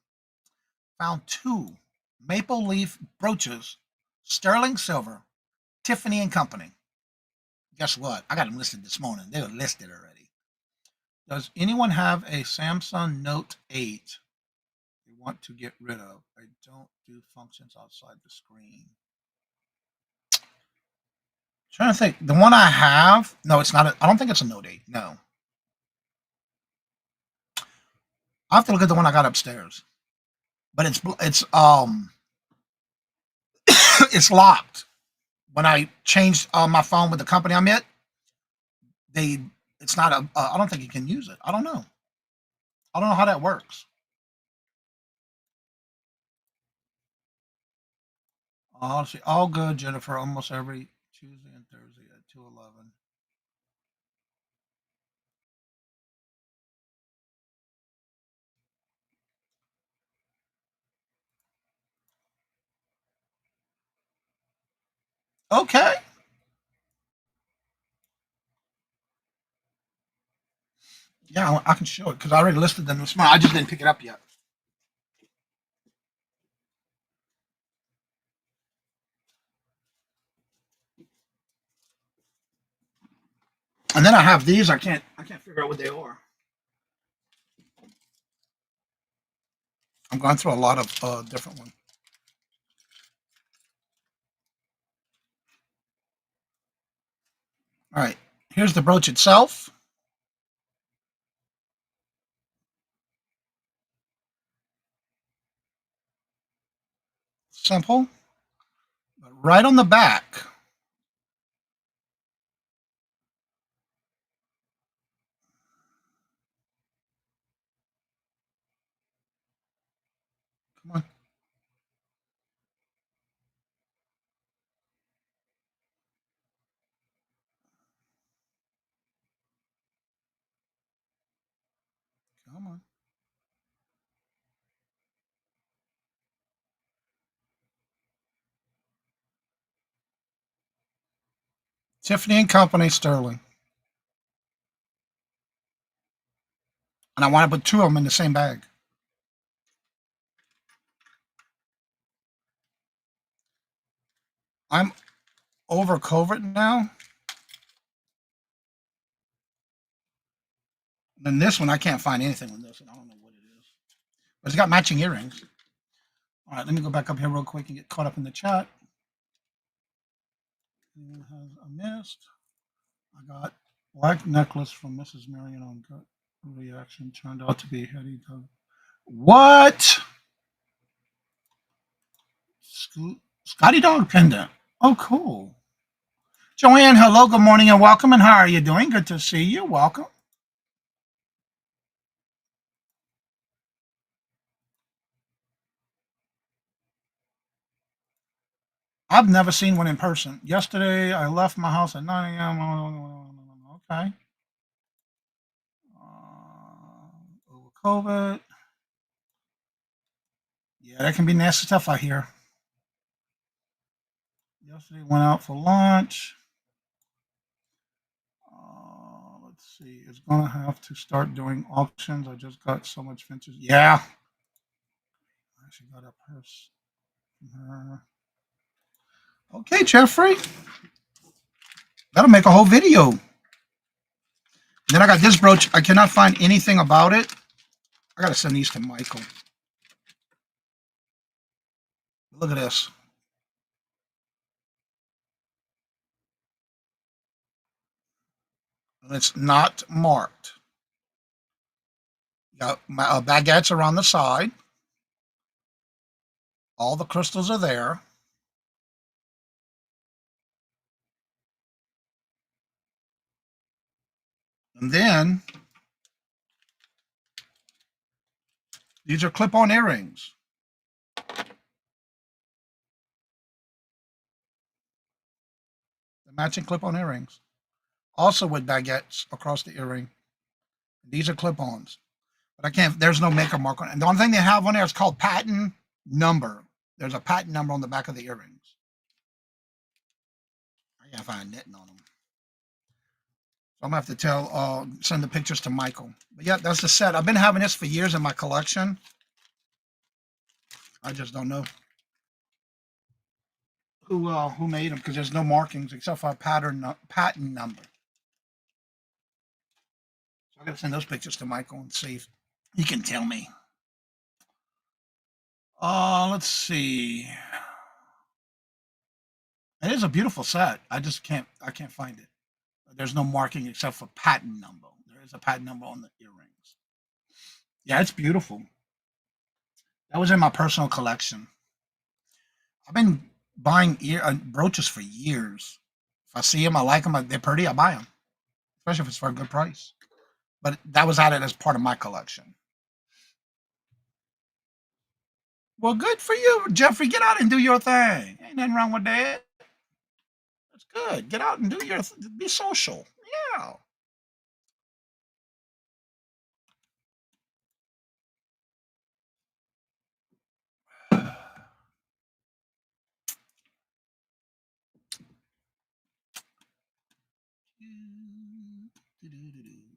Speaker 4: Found 2 maple leaf brooches, sterling silver, Tiffany and Company. Guess what? I got them listed this morning. They were listed already. Does anyone have a Samsung Note 8 they want to get rid of? I don't do functions outside the screen. Trying to think. The one I have, no, it's not. I don't think it's a Note 8. No. I have to look at the one I got upstairs. But it's it's locked. When I changed my phone with the company I'm at, it's not a. I don't think you can use it. I don't know. I don't know how that works. Honestly, all good, Jennifer. Almost every Tuesday and Thursday at 2:11. Okay. Yeah, I can show it because I already listed them this morning. I just didn't pick it up yet. And then I have these. I can't figure out what they are. I'm going through a lot of different ones. All right. Here's the brooch itself. Simple. But right on the back, come on. Come on. Tiffany and Company sterling. And I want to put 2 of them in the same bag. I'm over COVID now. And this one, I can't find anything on this one. I don't know what it is. But it's got matching earrings. All right, let me go back up here real quick and get caught up in the chat. Anyone has a missed? I got black necklace from Mrs. Marion on gut reaction. Turned out to be heady. What? Scotty Dog pendant. Oh, cool. Joanne, hello, good morning, and welcome. And how are you doing? Good to see you. Welcome. I've never seen one in person. Yesterday, I left my house at 9 a.m. Okay. Over COVID. Yeah, that can be nasty stuff out here. Yep. Yesterday went out for lunch. Let's see. It's gonna have to start doing auctions. I just got so much vintage. Yeah. I actually got a purse from her. Okay, Jeffrey. That'll make a whole video. Then I got this brooch. I cannot find anything about it. I gotta send these to Michael. Look at this. And it's not marked. Got my baguettes around the side. All the crystals are there. And then these are clip-on earrings. The matching clip-on earrings. Also with baguettes across the earring. These are clip-ons. But I can't, there's no maker mark on it. And the only thing they have on there is called patent number. There's a patent number on the back of the earrings. I can't find knitting on them. So I'm gonna have to send the pictures to Michael. But yeah, that's the set. I've been having this for years in my collection. I just don't know who made them because there's no markings except for a patent number. So I gotta send those pictures to Michael and see if he can tell me. Let's see. It is a beautiful set. I can't find it. There's no marking except for patent number. There is a patent number on the earrings. Yeah, it's beautiful. That was in my personal collection. I've been buying brooches for years. If I see them, I like them, they're pretty, I buy them. Especially if it's for a good price. But that was added as part of my collection. Well, good for you, Jeffrey. Get out and do your thing. Ain't nothing wrong with that. That's good. Get out and do be social. Yeah.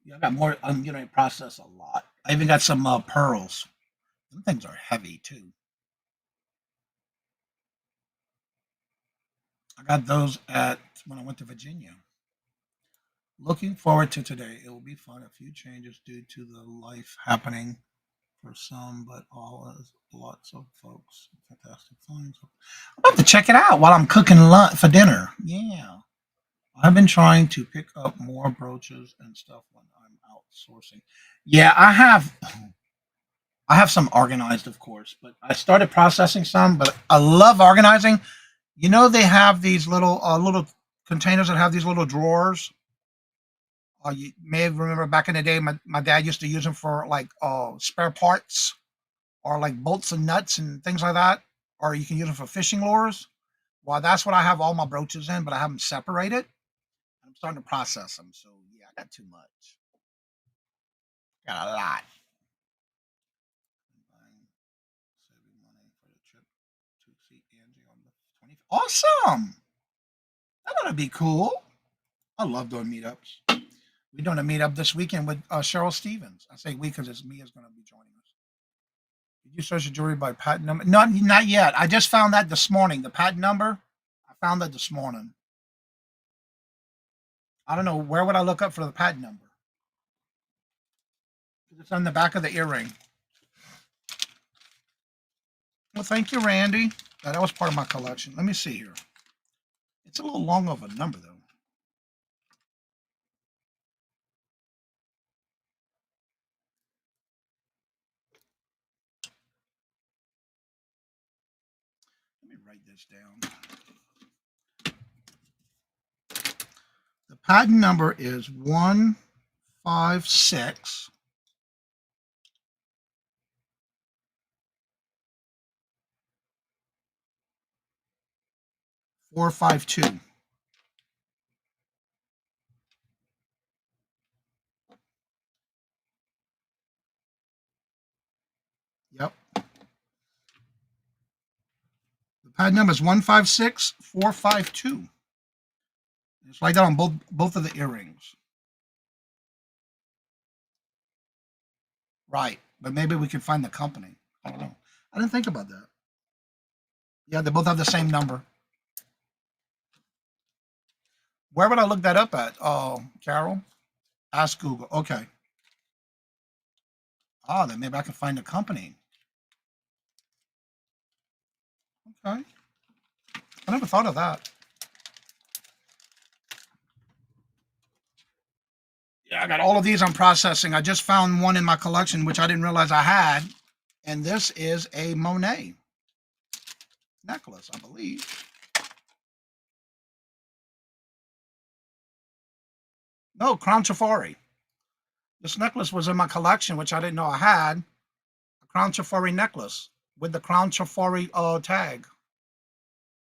Speaker 4: Yeah, I got more. I'm going to process a lot. I even got some pearls. Them things are heavy too. I got those when I went to Virginia. Looking forward to today. It will be fun. A few changes due to the life happening for some, but all is lots of folks. Fantastic finds. I'm about to check it out while I'm cooking lunch for dinner. Yeah. I've been trying to pick up more brooches and stuff when I'm outsourcing. Yeah, I have some organized, of course, but I started processing some, but I love organizing. You know, they have these little containers that have these little drawers. You may remember back in the day, my dad used to use them for like spare parts or like bolts and nuts and things like that. Or you can use them for fishing lures. Well, that's what I have all my brooches in, but I have them separated. I'm starting to process them. So yeah, I got too much. Got a lot. Saving money for the trip to see Angie on the 20th. Awesome. That ought to be cool. I love doing meetups. We're doing a meetup this weekend with Cheryl Stevens. I say we because it's me is going to be joining us. Did you search the jewelry by patent number? Not yet. I just found that this morning. The patent number, I found that this morning. I don't know. Where would I look up for the patent number? It's on the back of the earring. Well, thank you, Randy. That was part of my collection. Let me see here. It's a little long of a number, though. Let me write this down. The patent number is 156 452. Yep. The Pad number is 156452. It's like that on both of the earrings. Right, but maybe we can find the company. I don't know. I didn't think about that. Yeah, they both have the same number. Where would I look that up at? Oh, Carol? Ask Google. Okay. Oh, then maybe I can find the company. Okay. I never thought of that. Yeah, I got all of these I'm processing. I just found one in my collection, which I didn't realize I had. And this is a Monet necklace, I believe. No, Crown Safari. This necklace was in my collection, which I didn't know I had. A Crown Safari necklace with the Crown Safari tag.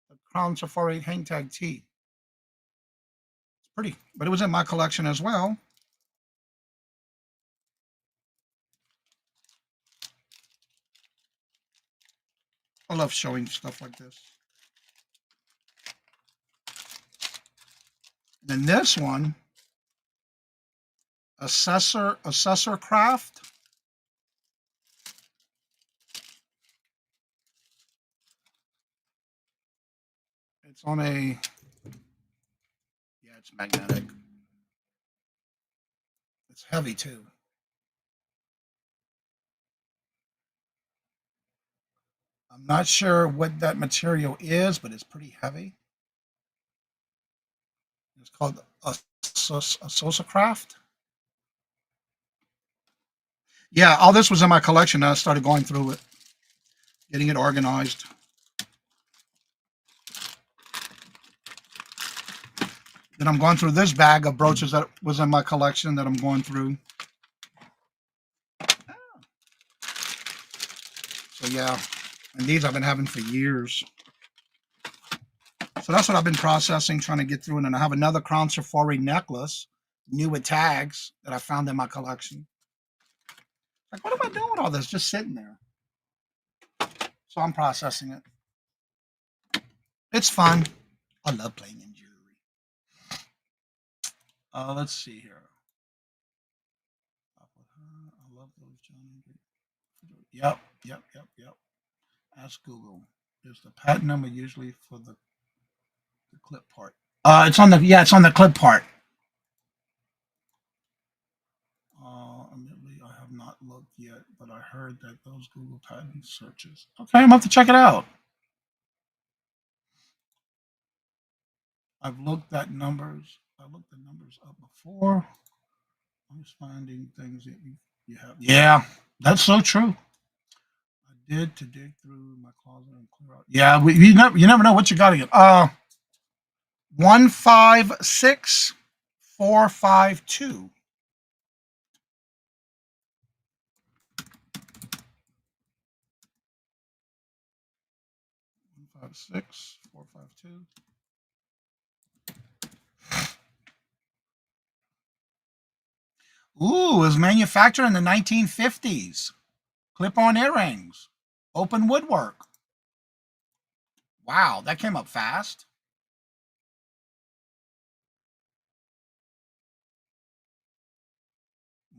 Speaker 4: The Crown Safari hang tag tee. It's pretty, but it was in my collection as well. I love showing stuff like this. Then this one, Assessor Craft. It's on a, yeah, it's magnetic. It's heavy too. I'm not sure what that material is, but it's pretty heavy. It's called Assessor Craft. Yeah, all this was in my collection. I started going through it, getting it organized. Then I'm going through this bag of brooches that was in my collection that I'm going through. So yeah, and these I've been having for years. So that's what I've been processing, trying to get through. And then I have another Crown Safari necklace, new with tags, that I found in my collection. Like, what am I doing with all this? Just sitting there. So I'm processing it. It's fun. I love playing in jewelry. Let's see here. I love those Johnny. Yep. Ask Google. Is the patent number usually for the clip part? It's on the clip part. Admittedly, I have not looked yet, but I heard that those Google patent searches. Okay, I'm about to check it out. I've looked at numbers. I looked the numbers up before. I'm just finding things that you have. Yeah, that's so true. I did to dig through my closet and clear out. Yeah, you never know what you got to get. 156452. 156452. Ooh, it was manufactured in the 1950s. Clip-on earrings. Open woodwork. Wow, that came up fast.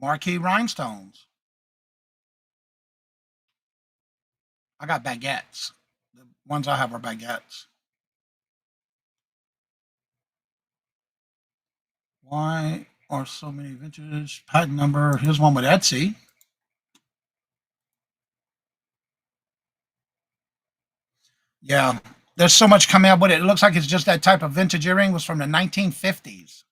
Speaker 4: Marquee rhinestones. I got baguettes. The ones I have are baguettes. Why are so many vintage? Patent number. Here's one with Etsy. Yeah, there's so much coming up with it. It looks like it's just that type of vintage earring was from the 1950s.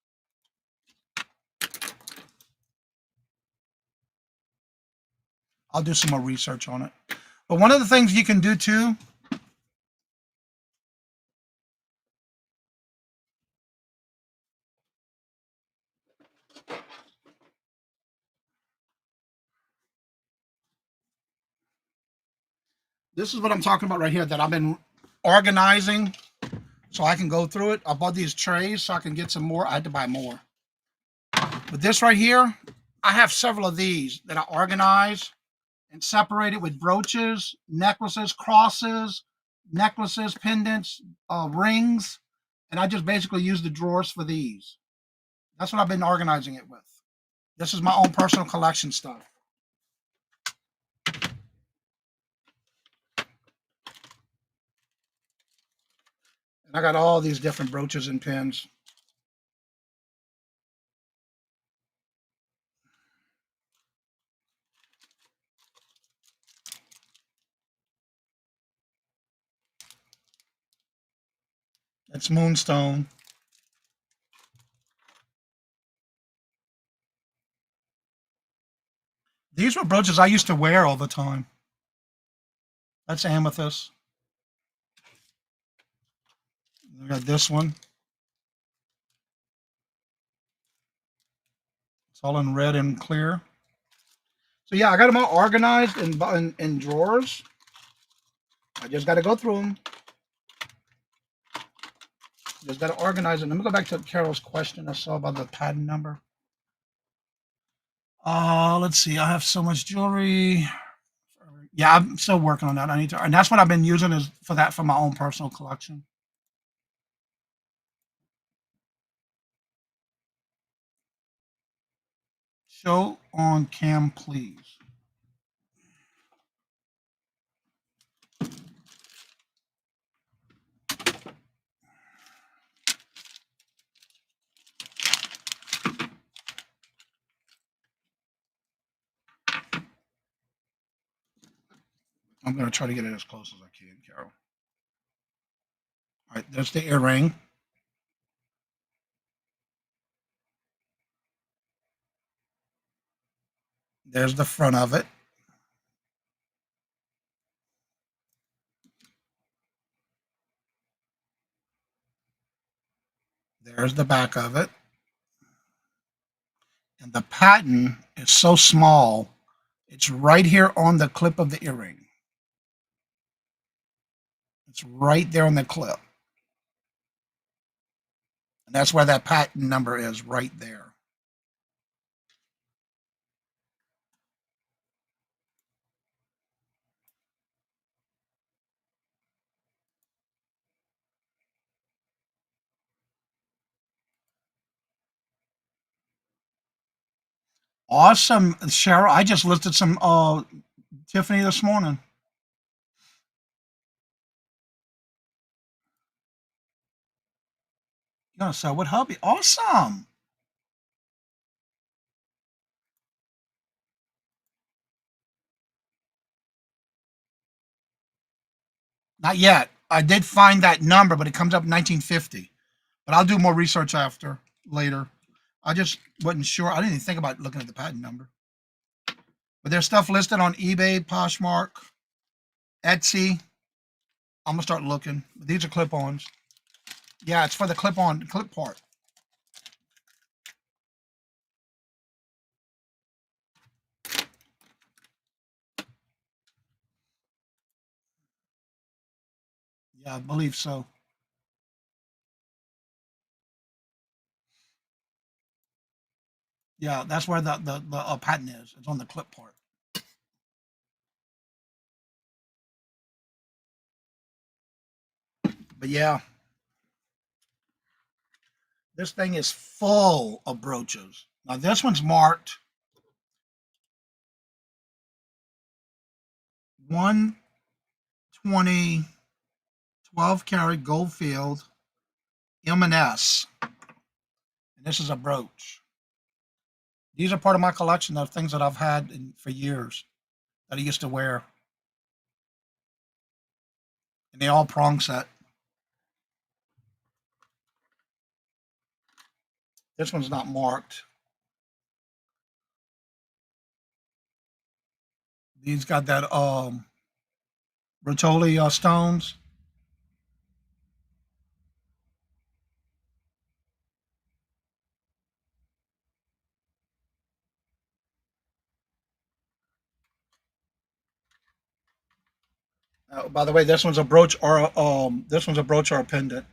Speaker 4: I'll do some more research on it. But one of the things you can do too, this is what I'm talking about right here that I've been organizing so I can go through it. I bought these trays so I can get some more. I had to buy more. But this right here, I have several of these that I organize and separated with brooches, necklaces, crosses, necklaces, pendants, rings, and I just basically use the drawers for these. That's what I've been organizing it with. This is my own personal collection stuff. And I got all these different brooches and pins. It's moonstone. These were brooches I used to wear all the time. That's amethyst. We got this one. It's all in red and clear. So yeah, I got them all organized in drawers. I just got to go through them. Just got to organize it. Let me go back to Carol's question I saw about the patent number. Let's see. I have so much jewelry. Yeah, I'm still working on that. I need to, and that's what I've been using is for that for my own personal collection. Show on cam, please. I'm going to try to get it as close as I can, Carol. All right, there's the earring. There's the front of it. There's the back of it. And the patent is so small, it's right here on the clip of the earring. It's right there on the clip. And that's where that patent number is, right there. Awesome, Cheryl. I just listed some Tiffany this morning. You gonna sell what hubby? Awesome. Not yet. I did find that number, but it comes up 1950. But I'll do more research after later. I just wasn't sure. I didn't even think about looking at the patent number. But there's stuff listed on eBay, Poshmark, Etsy. I'm gonna start looking. These are clip-ons. Yeah, it's for the clip part. Yeah, I believe so. Yeah, that's where the patent is. It's on the clip part. But yeah, this thing is full of brooches. Now this one's marked 120 12 karat gold field M&S. And this is a brooch. These are part of my collection of things that I've had for years that I used to wear. And they all prong set. This one's not marked. These got that Rotoli stones. By the way, this one's a brooch or a pendant.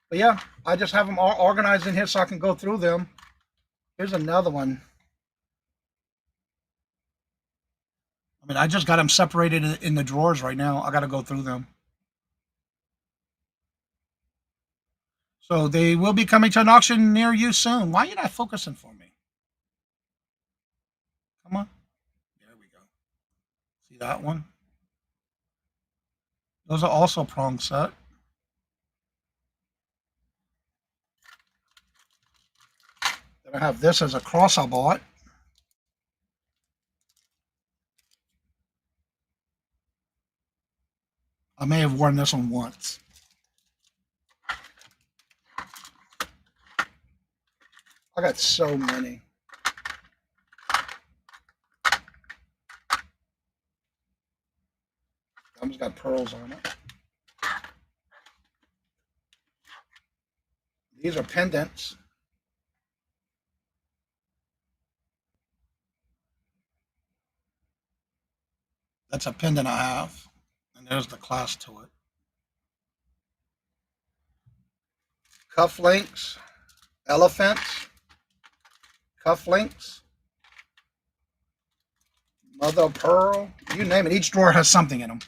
Speaker 4: But yeah, I just have them all organized in here so I can go through them. Here's another one. I mean, I just got them separated in the drawers right now. I got to go through them. So they will be coming to an auction near you soon. Why are you not focusing for me? Come on. There we go. See that one? Those are also prong set. Then I have this as a cross I bought. I may have worn this one once. I got so many. Thumb's got pearls on it. These are pendants. That's a pendant I have. And there's the clasp to it. Cufflinks, elephants, cufflinks, mother of pearl, you name it. Each drawer has something in them.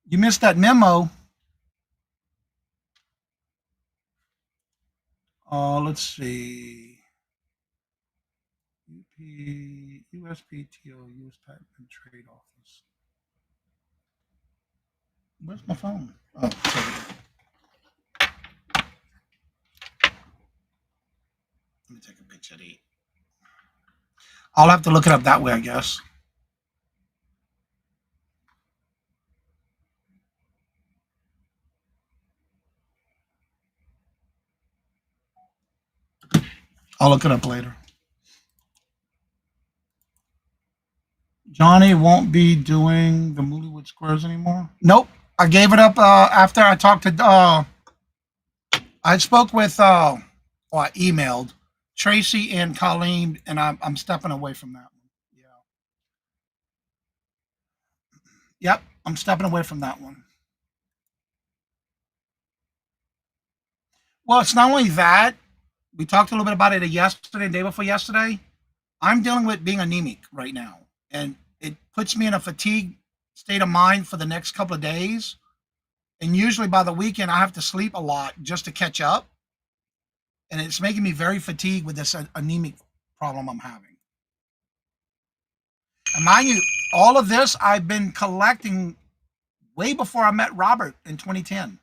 Speaker 4: You missed that memo. Let's see. USPTO, US Patent and Trade Office. Where's my phone? Oh, let me take a picture of it. I'll have to look it up that way, I guess. I'll look it up later. Johnny won't be doing the Moolywood Squares anymore. Nope. I gave it up after I talked to, I spoke with, I emailed Tracy and Colleen, and I'm stepping away from that one. Yeah. Yep. I'm stepping away from that one. Well, it's not only that. We talked a little bit about it yesterday, the day before yesterday. I'm dealing with being anemic right now, and it puts me in a fatigue state of mind for the next couple of days. And usually by the weekend, I have to sleep a lot just to catch up. And it's making me very fatigued with this anemic problem I'm having. And mind you, all of this I've been collecting way before I met Robert in 2010.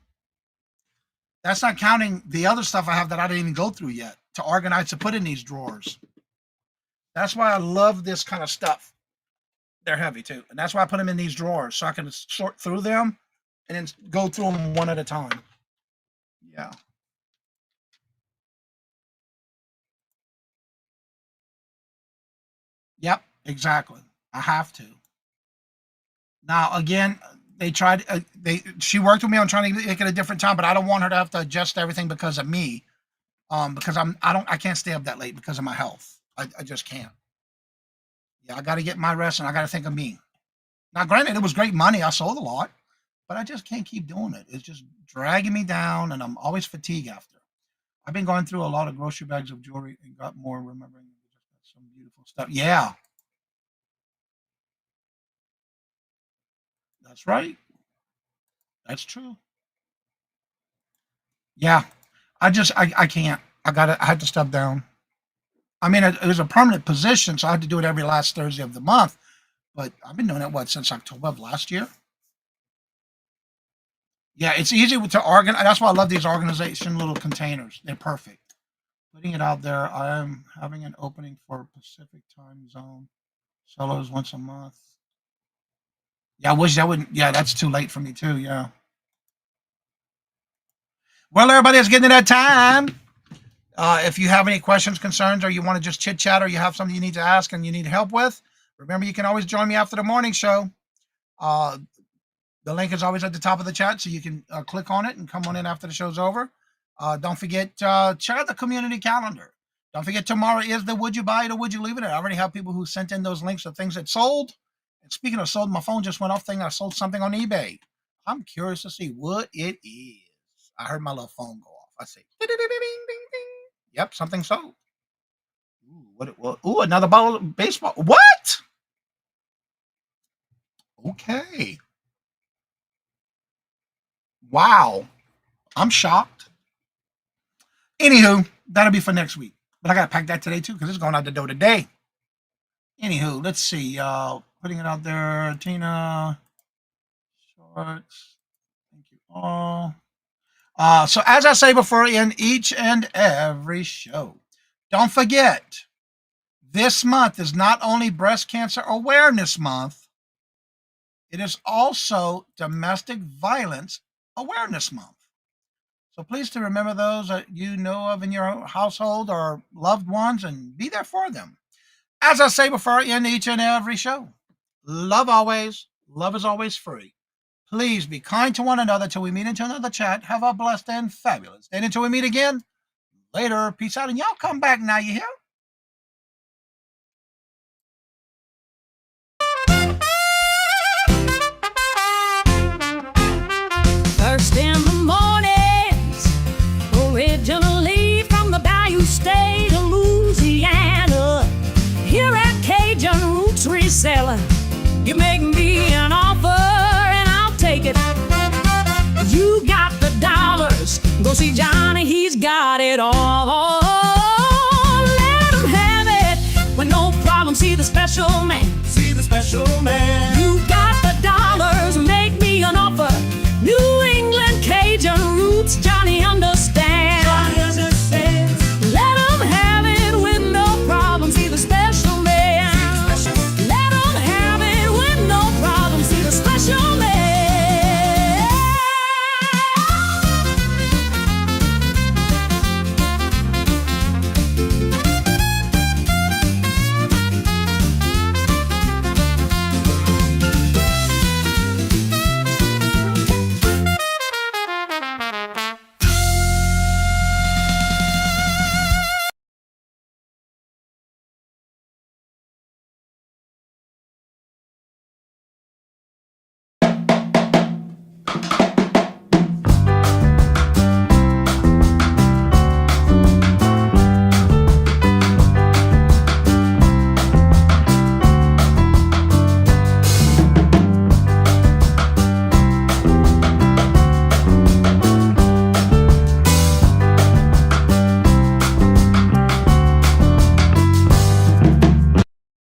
Speaker 4: That's not counting the other stuff I have that I didn't even go through yet to organize, to put in these drawers. That's why I love this kind of stuff. They're heavy too. And that's why I put them in these drawers, so I can sort through them and then go through them one at a time. Yeah. Yep, exactly. I have to. Now, again, they tried, she worked with me on trying to make it a different time, but I don't want her to have to adjust everything because of me. Because I can't stay up that late because of my health. I just can't. Yeah, I got to get my rest, and I got to think of me. Now, granted, it was great money. I sold a lot, but I just can't keep doing it. It's just dragging me down, and I'm always fatigued after. I've been going through a lot of grocery bags of jewelry and got more, remembering some beautiful stuff. Yeah. That's right. That's true. Yeah. I can't. I had to step down. I mean, it was a permanent position, so I had to do it every last Thursday of the month. But I've been doing it, since October of last year? Yeah, it's easy to organize. That's why I love these organization little containers. They're perfect. Putting it out there, I am having an opening for Pacific time zone. Solos once a month. Yeah, I wish that wouldn't. Yeah, that's too late for me too. Yeah. Well, everybody, it's getting to that time. If you have any questions, concerns, or you want to just chit chat, or you have something you need to ask and you need help with, remember you can always join me after the morning show. The link is always at the top of the chat, so you can click on it and come on in after the show's over. Don't forget, check out the community calendar. Don't forget, tomorrow is the Would You Buy It or Would You Leave It? I already have people who sent in those links of things that sold. And speaking of sold, my phone just went off thinking I sold something on eBay. I'm curious to see what it is. I heard my little phone go off. I say, ding, ding, ding, ding, ding. Yep, something sold. Ooh, What? Ooh, another ball of baseball. What? Okay. Wow. I'm shocked. Anywho, that'll be for next week. But I got to pack that today, too, because it's going out the door today. Anywho, let's see. Putting it out there. Tina. Shorts. Thank you all. So as I say before in each and every show, don't forget, this month is not only Breast Cancer Awareness Month, it is also Domestic Violence Awareness Month. So please to remember those that you know of in your household or loved ones and be there for them. As I say before in each and every show, love always, love is always free. Please be kind to one another till we meet into another chat. Have a blessed and fabulous day. And until we meet again, later. Peace out. And y'all come back now, you hear?
Speaker 1: First in the mornings, originally from the Bayou State of Louisiana. Here at Cajun Roots Reseller, you make me an offer and I'll take it. You got the dollars, go see Johnny, he's got it all. Let him have it with no problem. See the special man. See the special man.